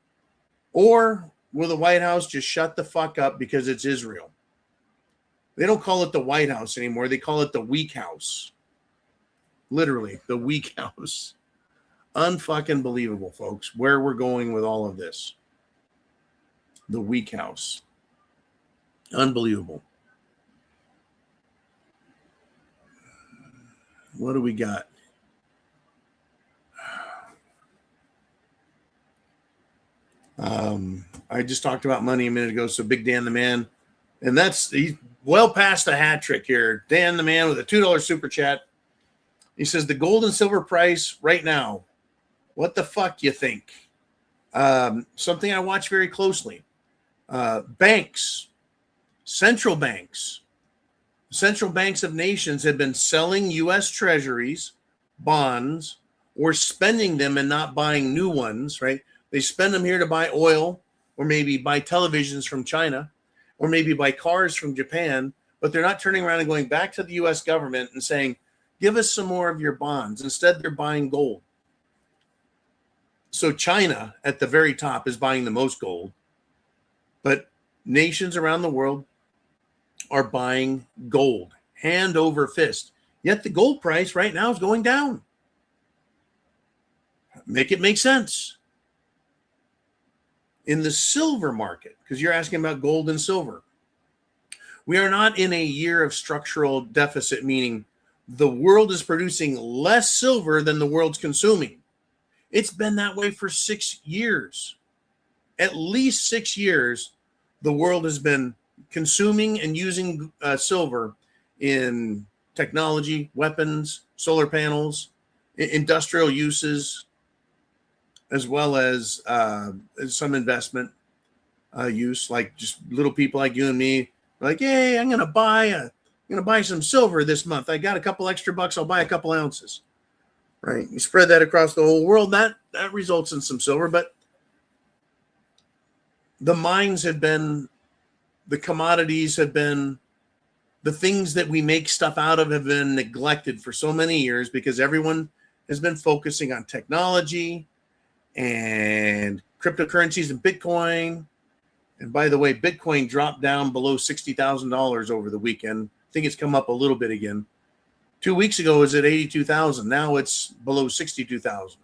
Or will the White House just shut the fuck up because it's Israel? They don't call it the White House anymore. They call it the Weak House. Literally, the Weak House. Unfucking believable, folks, where we're going with all of this. The Weak House. Unbelievable. What do we got? I just talked about money a minute ago. So Big Dan the Man, and he's well past a hat trick here. Dan the Man with a $2 super chat. He says the gold and silver price right now. What the fuck you think? Something I watch very closely. Banks, central banks of nations have been selling U.S. treasuries, bonds, or spending them and not buying new ones, right? They spend them here to buy oil or maybe buy televisions from China or maybe buy cars from Japan, but they're not turning around and going back to the U.S. government and saying, give us some more of your bonds. Instead, they're buying gold. So China at the very top is buying the most gold, but nations around the world are buying gold hand over fist. Yet the gold price right now is going down. Make it make sense. In the silver market, because you're asking about gold and silver, we are not in a year of structural deficit, meaning the world is producing less silver than the world's consuming. It's been that way for 6 years. At least 6 years, the world has been consuming and using silver in technology, weapons, solar panels, industrial uses, as well as some investment use, like just little people like you and me, like, hey, I'm gonna buy some silver this month. I got a couple extra bucks. I'll buy a couple ounces. Right? You spread that across the whole world. That results in some silver, but the mines have been, the commodities have been, the things that we make stuff out of have been neglected for so many years because everyone has been focusing on technology and cryptocurrencies and Bitcoin. And by the way, Bitcoin dropped down below $60,000 over the weekend. I think it's come up a little bit again. 2 weeks ago, it was at 82,000. Now it's below 62,000.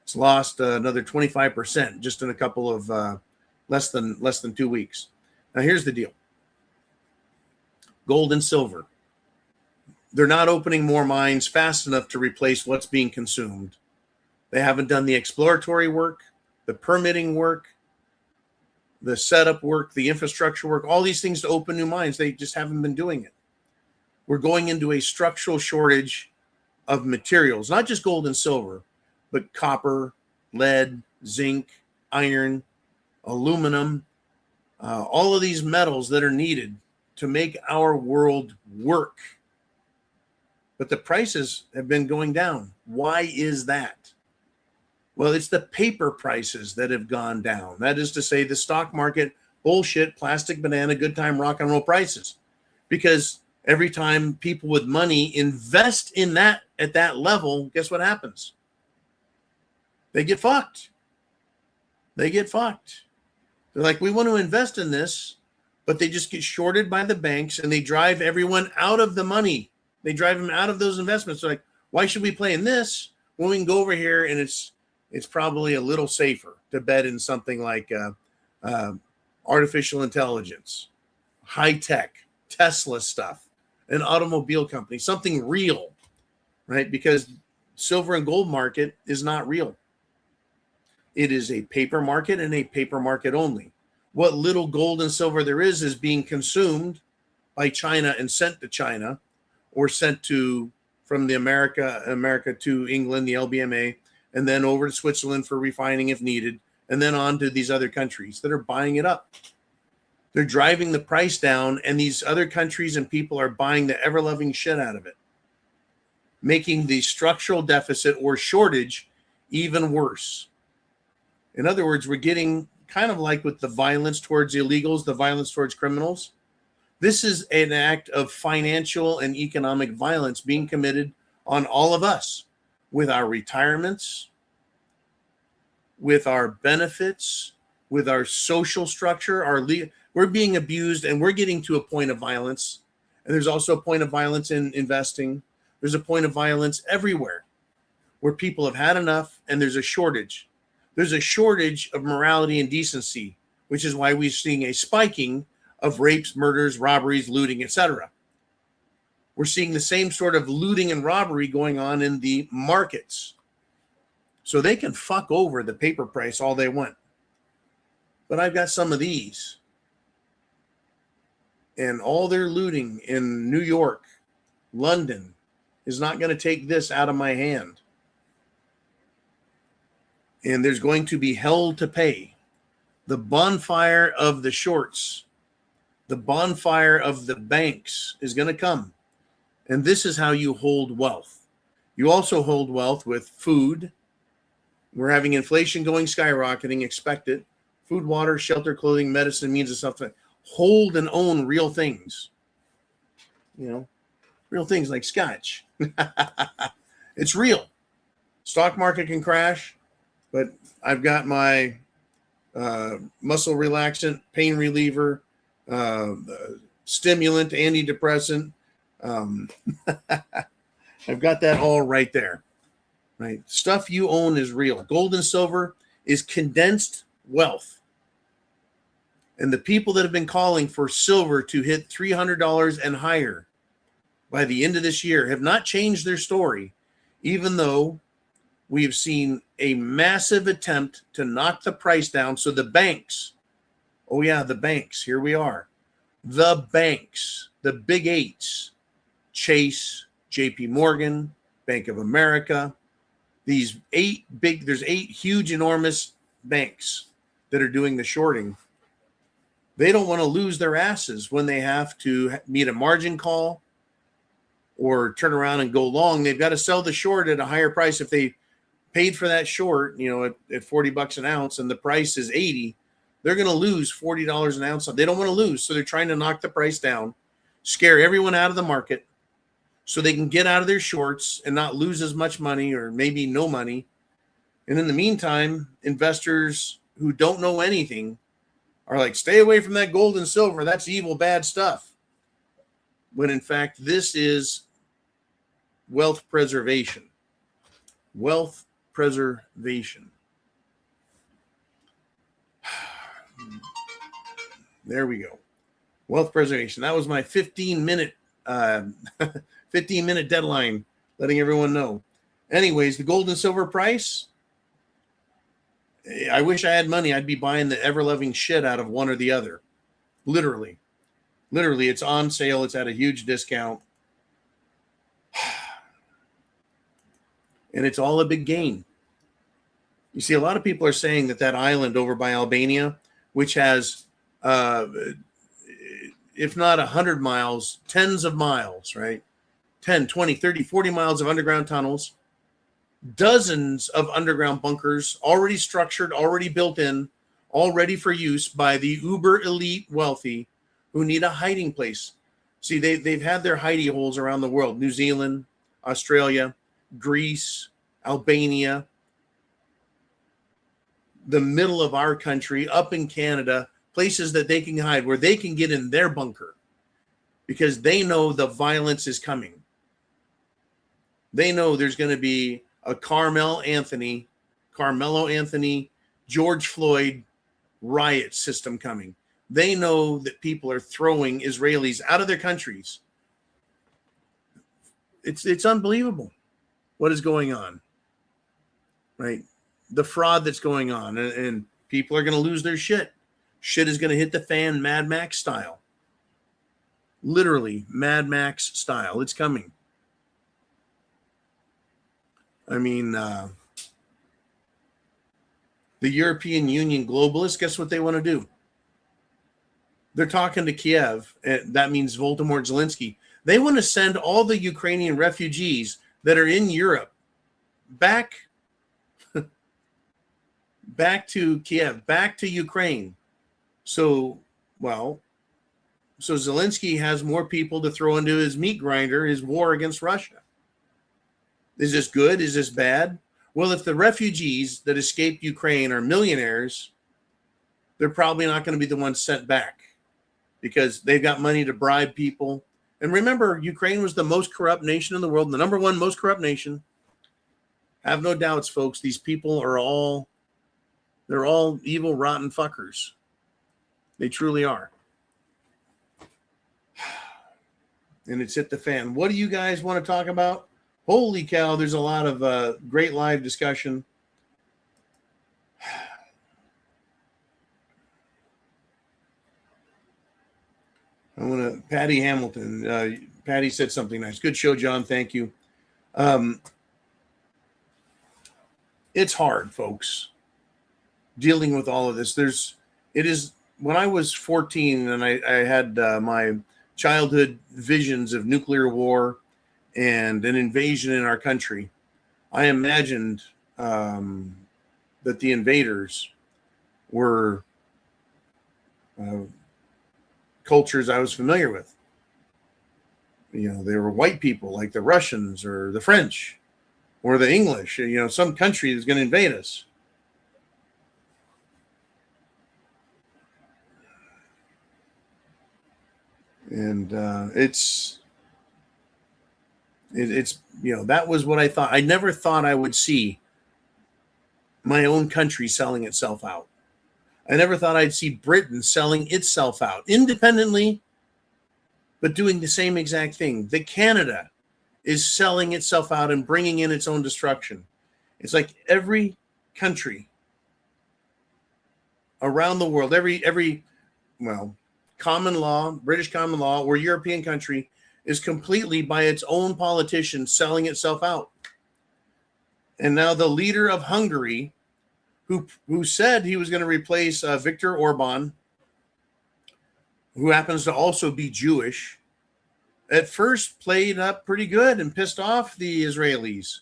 It's lost another 25% just in a couple of less than 2 weeks. Now, here's the deal. Gold and silver. They're not opening more mines fast enough to replace what's being consumed. They haven't done the exploratory work, the permitting work, the setup work, the infrastructure work, all these things to open new mines. They just haven't been doing it. We're going into a structural shortage of materials, not just gold and silver, but copper, lead, zinc, iron, aluminum, all of these metals that are needed to make our world work. But the prices have been going down. Why is that? Well, it's the paper prices that have gone down. That is to say, the stock market, bullshit, plastic banana, good time, rock and roll prices. Because every time people with money invest in that at that level, guess what happens? They get fucked. They get fucked. They're like, we want to invest in this, but they just get shorted by the banks and they drive everyone out of the money. They drive them out of those investments. They're like, why should we play in this when we can go over here and it's probably a little safer to bet in something like artificial intelligence, high tech, Tesla stuff, an automobile company, something real, right? Because silver and gold market is not real. It is a paper market and a paper market only. What little gold and silver there is being consumed by China and sent to China, or sent to from the America to England, the LBMA, and then over to Switzerland for refining if needed, and then on to these other countries that are buying it up. They're driving the price down, and these other countries and people are buying the ever-loving shit out of it, making the structural deficit or shortage even worse. In other words, we're getting kind of like with the violence towards illegals, the violence towards criminals. This is an act of financial and economic violence being committed on all of us with our retirements, with our benefits, with our social structure. We're being abused and we're getting to a point of violence. And there's also a point of violence in investing. There's a point of violence everywhere where people have had enough and there's a shortage. There's a shortage of morality and decency, which is why we're seeing a spiking of rapes, murders, robberies, looting, etc. We're seeing the same sort of looting and robbery going on in the markets. So they can fuck over the paper price all they want. But I've got some of these. And all their looting in New York, London, is not going to take this out of my hand. And there's going to be hell to pay. The bonfire of the shorts, the bonfire of the banks is going to come. And this is how you hold wealth. You also hold wealth with food. We're having inflation going skyrocketing, expect it. Food, water, shelter, clothing, medicine, means of stuff. Hold and own real things. You know, real things like scotch. It's real. Stock market can crash, but I've got my muscle relaxant, pain reliever, stimulant, antidepressant. I've got that all right there. Right, stuff you own is real. Gold and silver is condensed wealth. And the people that have been calling for silver to hit $300 and higher by the end of this year have not changed their story, even though we have seen a massive attempt to knock the price down. So the banks, oh yeah, the banks, here we are. The banks, the big eights, Chase, JP Morgan, Bank of America, there's 8 huge, enormous banks that are doing the shorting. They don't want to lose their asses when they have to meet a margin call or turn around and go long. They've got to sell the short at a higher price. If they paid for that short, at $40 an ounce and the price is $80, they're going to lose $40 an ounce. They don't want to lose. So they're trying to knock the price down, scare everyone out of the market so they can get out of their shorts and not lose as much money or maybe no money. And in the meantime, investors who don't know anything are like, stay away from that gold and silver. That's evil, bad stuff. When in fact, this is wealth preservation. Wealth preservation. There we go. Wealth preservation. That was my 15-minute 15-minute deadline, letting everyone know. Anyways, the gold and silver price. I wish I had money. I'd be buying the ever-loving shit out of one or the other. Literally, it's on sale. It's at a huge discount. And it's all a big gain. You see, a lot of people are saying that island over by Albania, which has, if not 100 miles, tens of miles, right? 10, 20, 30, 40 miles of underground tunnels, dozens of underground bunkers already structured, already built in, all ready for use by the uber elite wealthy who need a hiding place. See, they've had their hidey holes around the world: New Zealand, Australia, Greece, Albania, the middle of our country, up in Canada, places that they can hide, where they can get in their bunker because they know the violence is coming. They know there's going to be a Carmelo Anthony, George Floyd riot system coming. They know that people are throwing Israelis out of their countries. It's unbelievable what is going on, right? The fraud that's going on, and people are going to lose their shit. Shit is going to hit the fan, Mad Max style. Literally, Mad Max style. It's coming. I mean, the European Union globalists, guess what they want to do? They're talking to Kiev. That means Volodymyr Zelensky. They want to send all the Ukrainian refugees that are in Europe back to Kiev, back to Ukraine. So Zelensky has more people to throw into his meat grinder, his war against Russia. Is this good? Is this bad? Well, if the refugees that escaped Ukraine are millionaires, they're probably not going to be the ones sent back because they've got money to bribe people. And remember, Ukraine was the most corrupt nation in the world, the number one most corrupt nation. Have no doubts, folks. These people are all evil, rotten fuckers. They truly are. And it's hit the fan. What do you guys want to talk about? Holy cow, there's a lot of great live discussion. I want to, Patty Hamilton. Patty said something nice. Good show, John. Thank you. It's hard, folks, dealing with all of this. When I was 14 and I had my childhood visions of nuclear war and an invasion in our country, I imagined that the invaders were cultures I was familiar with. You know, they were white people like the Russians or the French or the English, some country that's going to invade us. And it's that was what I thought. I never thought I would see my own country selling itself out. I never thought I'd see Britain selling itself out independently, but doing the same exact thing. That Canada is selling itself out and bringing in its own destruction. It's like every country around the world, every common law, British common law, or European country is completely by its own politicians selling itself out. And now the leader of Hungary, who said he was going to replace Viktor Orban, who happens to also be Jewish, at first played up pretty good and pissed off the Israelis.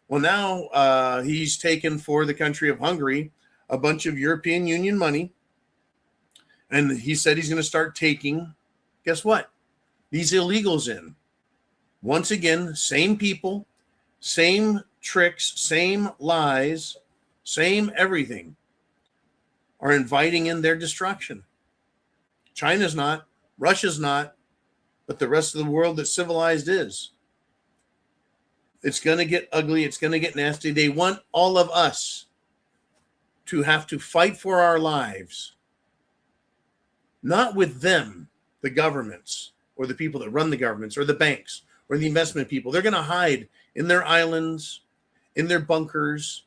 Well, now he's taken for the country of Hungary a bunch of European Union money. And he said he's going to start taking, guess what? These illegals in. Once again, same people, same tricks, same lies, same everything are inviting in their destruction. China's not, Russia's not, but the rest of the world that's civilized is. It's going to get ugly. It's going to get nasty. They want all of us to have to fight for our lives not with them, the governments or the people that run the governments or the banks or the investment people. They're going to hide in their islands, in their bunkers.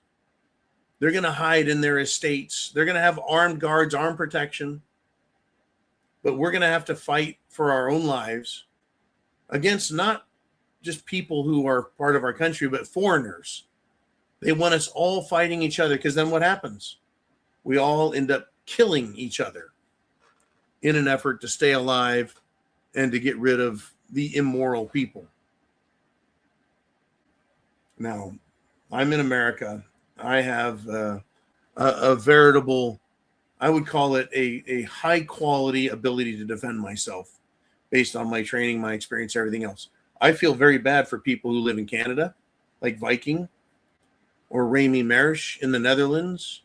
They're going to hide in their estates. They're going to have armed guards, armed protection. But we're going to have to fight for our own lives against not just people who are part of our country, but foreigners. They want us all fighting each other, because then what happens? We all end up killing each other in an effort to stay alive and to get rid of the immoral people. Now, I'm in America. I have a veritable, I would call it a high quality ability to defend myself based on my training, my experience, everything else. I feel very bad for people who live in Canada, like Viking or Remy Marish in the Netherlands,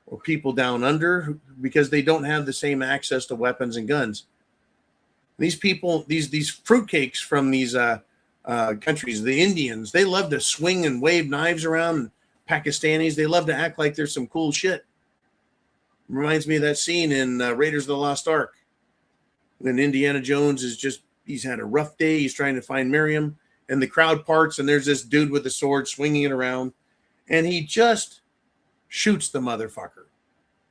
or people down under, because they don't have the same access to weapons and guns. These people, these fruitcakes from these countries, the Indians, they love to swing and wave knives around. Pakistanis, they love to act like there's some cool shit. Reminds me of that scene in Raiders of the Lost Ark when Indiana Jones he's had a rough day. He's trying to find Miriam, and the crowd parts, and there's this dude with a sword swinging it around, and he just shoots the motherfucker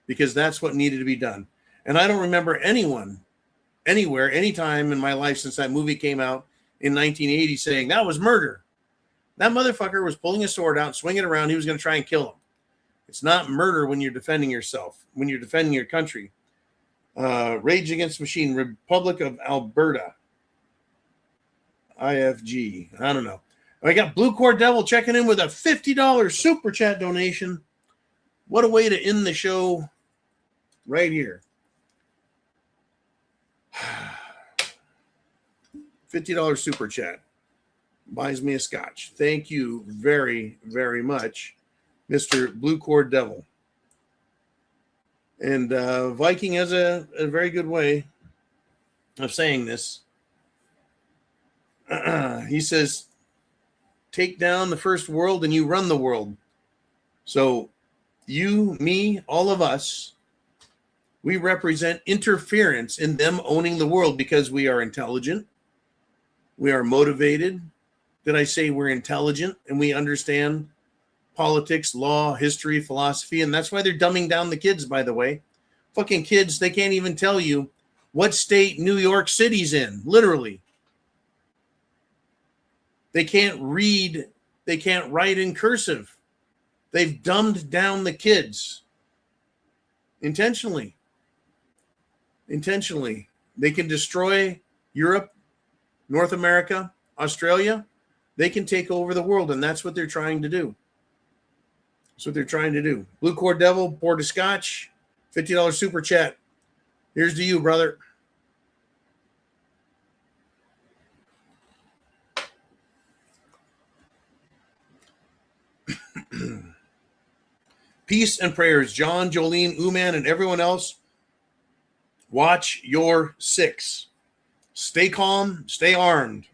because that's what needed to be done. And I don't remember anyone, anywhere, anytime in my life since that movie came out in 1980 saying that was murder. That motherfucker was pulling a sword out, swinging it around. He was going to try and kill him. It's not murder when you're defending yourself, when you're defending your country. Rage Against the Machine, Republic of Alberta. IFG. I don't know. I got Blue Cord Devil checking in with a $50 super chat donation. What a way to end the show right here. $50 super chat. Buys me a scotch. Thank you very, very much, Mr. Blue Cord Devil. And Viking has a very good way of saying this. He says, take down the first world and you run the world. So you, me, all of us, we represent interference in them owning the world because we are intelligent. We are motivated. Did I say we're intelligent and we understand politics, law, history, philosophy? And that's why they're dumbing down the kids, by the way. Fucking kids, they can't even tell you what state New York City's in, literally. They can't read, they can't write in cursive. They've dumbed down the kids intentionally. Intentionally. They can destroy Europe, North America, Australia. They can take over the world, and that's what they're trying to do. That's what they're trying to do. Blue Cord Devil, poured a scotch, $50 super chat. Here's to you, brother. Peace and prayers, John, Jolene, Uman, and everyone else. Watch your six. Stay calm, stay armed.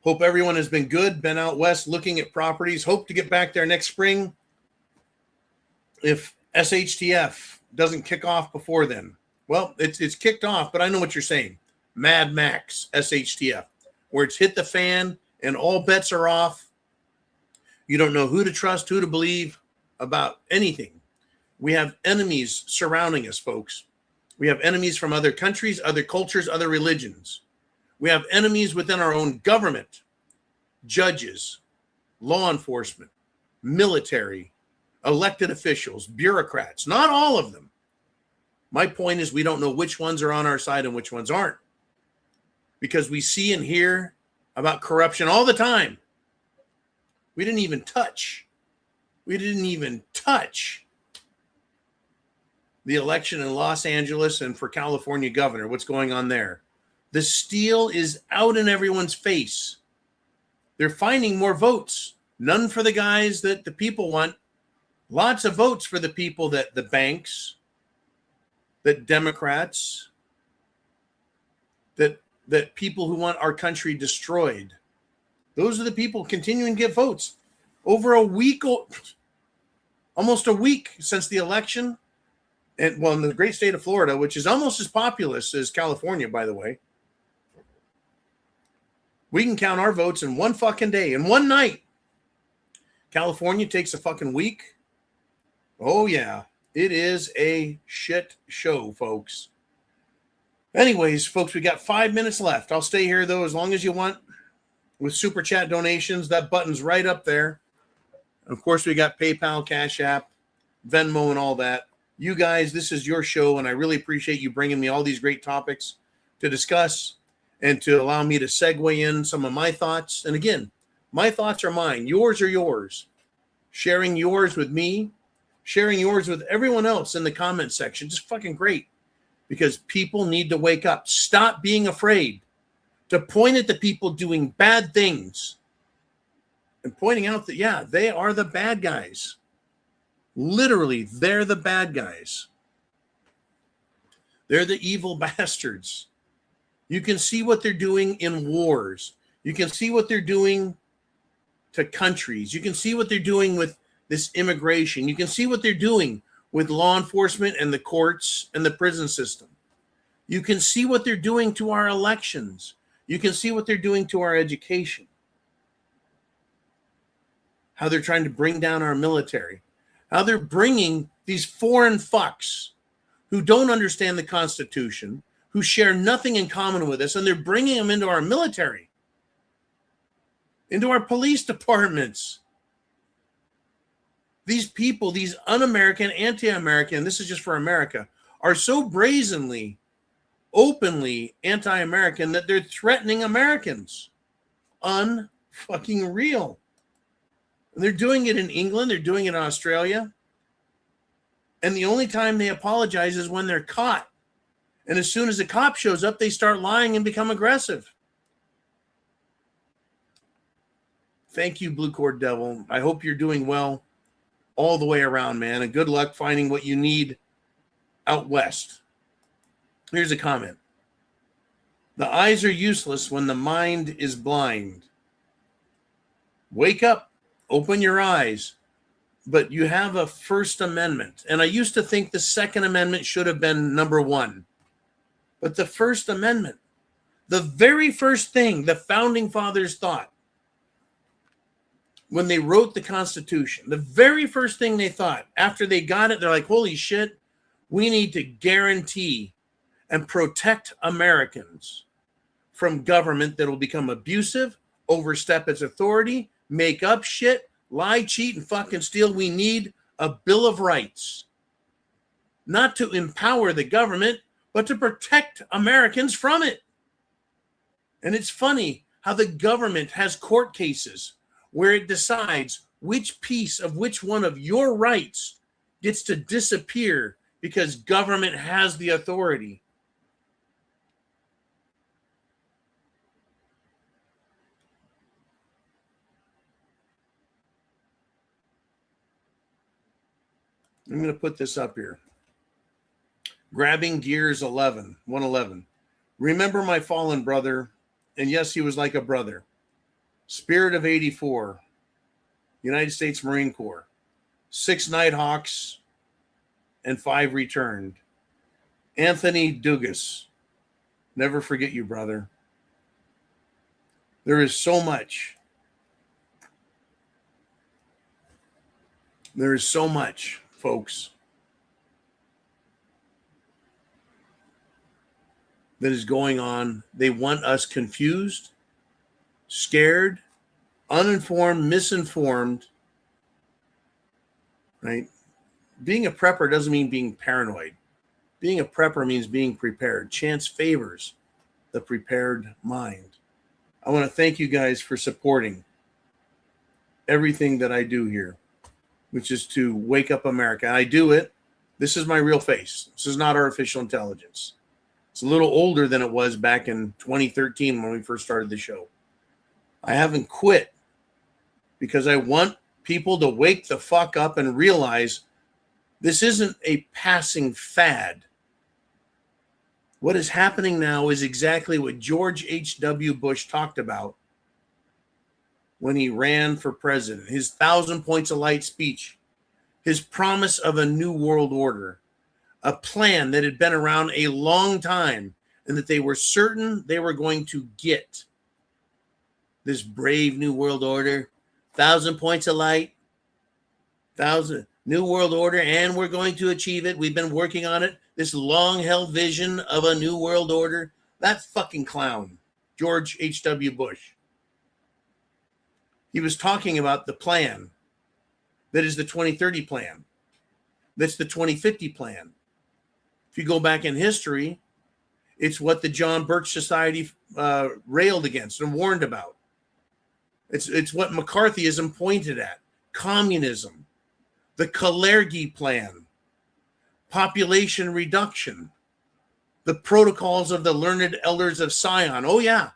Hope everyone has been good, been out west looking at properties. Hope to get back there next spring if SHTF doesn't kick off before then. Well, it's kicked off, but I know what you're saying. Mad Max, SHTF, where it's hit the fan and all bets are off. You don't know who to trust, who to believe about anything. We have enemies surrounding us, folks. We have enemies from other countries, other cultures, other religions. We have enemies within our own government, judges, law enforcement, military, elected officials, bureaucrats, not all of them. My point is we don't know which ones are on our side and which ones aren't, because we see and hear about corruption all the time. We didn't even touch the election in Los Angeles and for California governor. What's going on there? The steal is out in everyone's face. They're finding more votes. None for the guys that the people want. Lots of votes for the people that the banks, that Democrats, that people who want our country destroyed. Those are the people continuing to get votes. Over a week, almost a week since the election, And well, in the great state of Florida, which is almost as populous as California, by the way, we can count our votes in one fucking day, in one night. California takes a fucking week. Oh, yeah. It is a shit show, folks. Anyways, folks, we got 5 minutes left. I'll stay here, though, as long as you want with Super Chat donations. That button's right up there. Of course, we got PayPal, Cash App, Venmo, and all that. You guys, this is your show, and I really appreciate you bringing me all these great topics to discuss and to allow me to segue in some of my thoughts. And again, my thoughts are mine. Yours are yours. Sharing yours with me, sharing yours with everyone else in the comment section. Just fucking great. Because people need to wake up. Stop being afraid to point at the people doing bad things and pointing out that, yeah, they are the bad guys. Literally, they're the bad guys. They're the evil bastards. You can see what they're doing in wars. You can see what they're doing to countries. You can see what they're doing with this immigration. You can see what they're doing with law enforcement and the courts and the prison system. You can see what they're doing to our elections. You can see what they're doing to our education. How they're trying to bring down our military. How they're bringing these foreign fucks who don't understand the Constitution, who share nothing in common with us, and they're bringing them into our military, into our police departments. These people, these un-American, anti-American, this is just for America, are so brazenly, openly anti-American that they're threatening Americans. Un-fucking real. And they're doing it in England. They're doing it in Australia. And the only time they apologize is when they're caught. And as soon as the cop shows up, they start lying and become aggressive. Thank you, Blue Cord Devil. I hope you're doing well all the way around, man. And good luck finding what you need out west. Here's a comment. The eyes are useless when the mind is blind. Wake up. Open your eyes. But you have a First Amendment. And I used to think the Second Amendment should have been number one. But the First Amendment, the very first thing the Founding Fathers thought when they wrote the Constitution, the very first thing they thought after they got it, they're like, holy shit, we need to guarantee and protect Americans from government that will become abusive, overstep its authority, make up shit, lie, cheat, and fucking steal. We need a Bill of Rights. Not to empower the government, but to protect Americans from it. And it's funny how the government has court cases where it decides which piece of which one of your rights gets to disappear because government has the authority. I'm going to put this up here. Grabbing Gears 111. Remember my fallen brother, and yes, he was like a brother. Spirit of 84, United States Marine Corps. 6 Nighthawks and 5 returned. Anthony Dugas. Never forget you, brother. There is so much. There is so much, folks, that is going on. They want us confused, scared, uninformed, misinformed, right? Being a prepper doesn't mean being paranoid. Being a prepper means being prepared. Chance favors the prepared mind. I want to thank you guys for supporting everything that I do here, which is to wake up America. I do it. This is my real face. This is not artificial intelligence. It's a little older than it was back in 2013 when we first started the show. I haven't quit because I want people to wake the fuck up and realize this isn't a passing fad. What is happening now is exactly what George H.W. Bush talked about when he ran for president. His 1,000 points of light speech, his promise of a new world order, a plan that had been around a long time and that they were certain they were going to get. This brave new world order, 1,000 points of light, 1,000 new world order, and we're going to achieve it. We've been working on it. This long-held vision of a new world order. That fucking clown, George H.W. Bush. He was talking about the plan that is the 2030 plan. That's the 2050 plan. If you go back in history, it's what the John Birch Society railed against and warned about. It's what McCarthyism pointed at. Communism, the Kalergi plan, population reduction, the protocols of the learned elders of Sion. Oh yeah,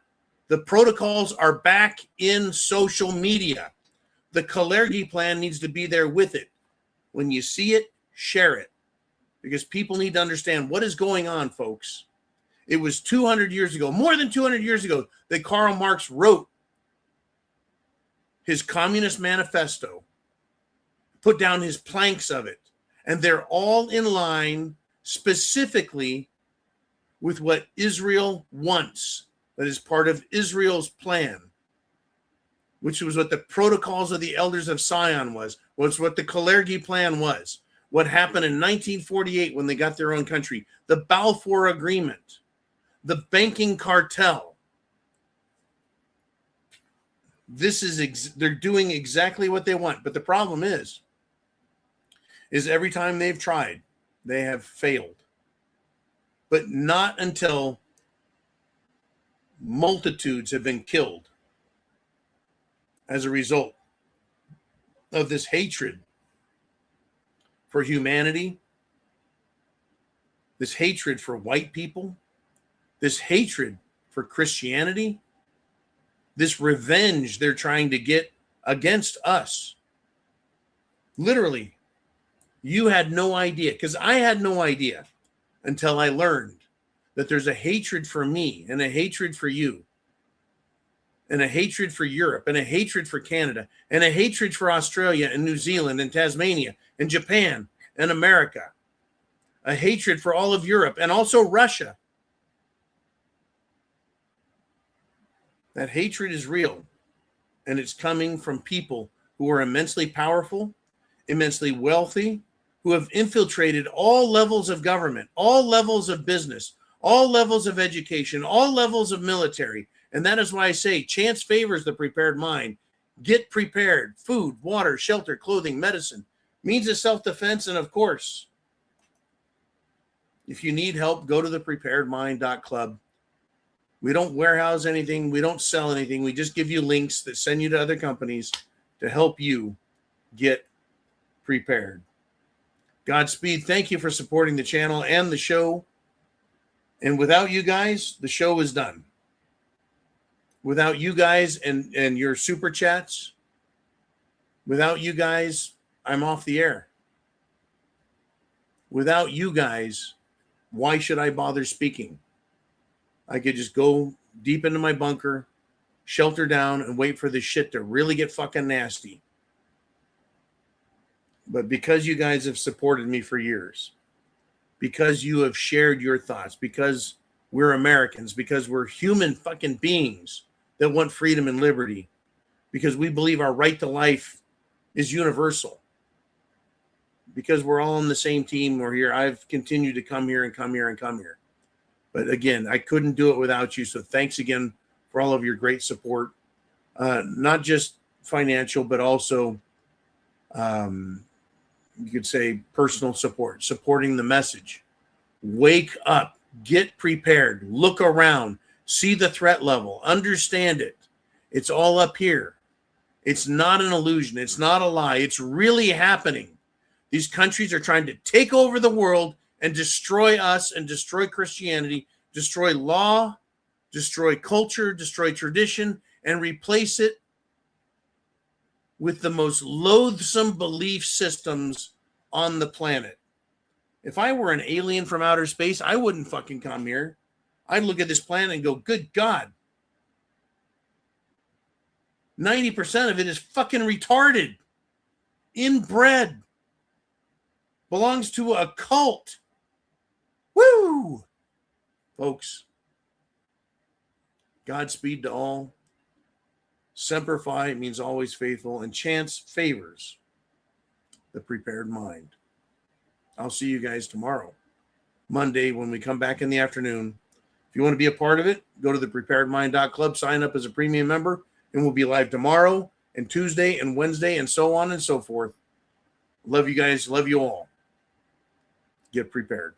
the protocols are back in social media. The Kalergi plan needs to be there with it. When you see it, share it, because people need to understand what is going on, folks. It was 200 years ago, more than 200 years ago, that Karl Marx wrote his Communist Manifesto, put down his planks of it, and they're all in line specifically with what Israel wants. That is part of Israel's plan, which was what the protocols of the elders of Sion was what the Kalergi plan was, what happened in 1948 when they got their own country, the Balfour Agreement, the banking cartel. This is they're doing exactly what they want. But the problem is every time they've tried, they have failed. But not until multitudes have been killed as a result of this hatred for humanity, this hatred for white people, this hatred for Christianity, this revenge they're trying to get against us. Literally, you had no idea, because I had no idea until I learned that there's a hatred for me and a hatred for you and a hatred for Europe and a hatred for Canada and a hatred for Australia and New Zealand and Tasmania and Japan and America, a hatred for all of Europe and also Russia. That hatred is real, and it's coming from people who are immensely powerful, immensely wealthy, who have infiltrated all levels of government, all levels of business, all levels of education, all levels of military. And that is why I say chance favors the prepared mind. Get prepared. Food, water, shelter, clothing, medicine, means of self-defense, and of course, if you need help, go to thepreparedmind.club. We don't warehouse anything. We don't sell anything. We just give you links that send you to other companies to help you get prepared. Godspeed. Thank you for supporting the channel and the show. And without you guys, the show is done. Without you guys and your super chats, without you guys, I'm off the air. Without you guys, why should I bother speaking? I could just go deep into my bunker, shelter down, and wait for this shit to really get fucking nasty. But because you guys have supported me for years, because you have shared your thoughts, because we're Americans, because we're human fucking beings that want freedom and liberty, because we believe our right to life is universal, because we're all on the same team, we're here. I've continued to come here and come here and come here. But again, I couldn't do it without you. So thanks again for all of your great support, not just financial, but also you could say personal support, supporting the message. Wake up, get prepared, look around, see the threat level, understand it. It's all up here. It's not an illusion. It's not a lie. It's really happening. These countries are trying to take over the world and destroy us and destroy Christianity, destroy law, destroy culture, destroy tradition, and replace it with the most loathsome belief systems on the planet. If I were an alien from outer space, I wouldn't fucking come here. I'd look at this planet and go, good God. 90% of it is fucking retarded, inbred, belongs to a cult. Woo! Folks, Godspeed to all. Semper Fi means always faithful, and chance favors the prepared mind. I'll see you guys tomorrow, Monday, when we come back in the afternoon. If you want to be a part of it, go to thepreparedmind.club, sign up as a premium member, and we'll be live tomorrow and Tuesday and Wednesday and so on and so forth. Love you guys. Love you all. Get prepared.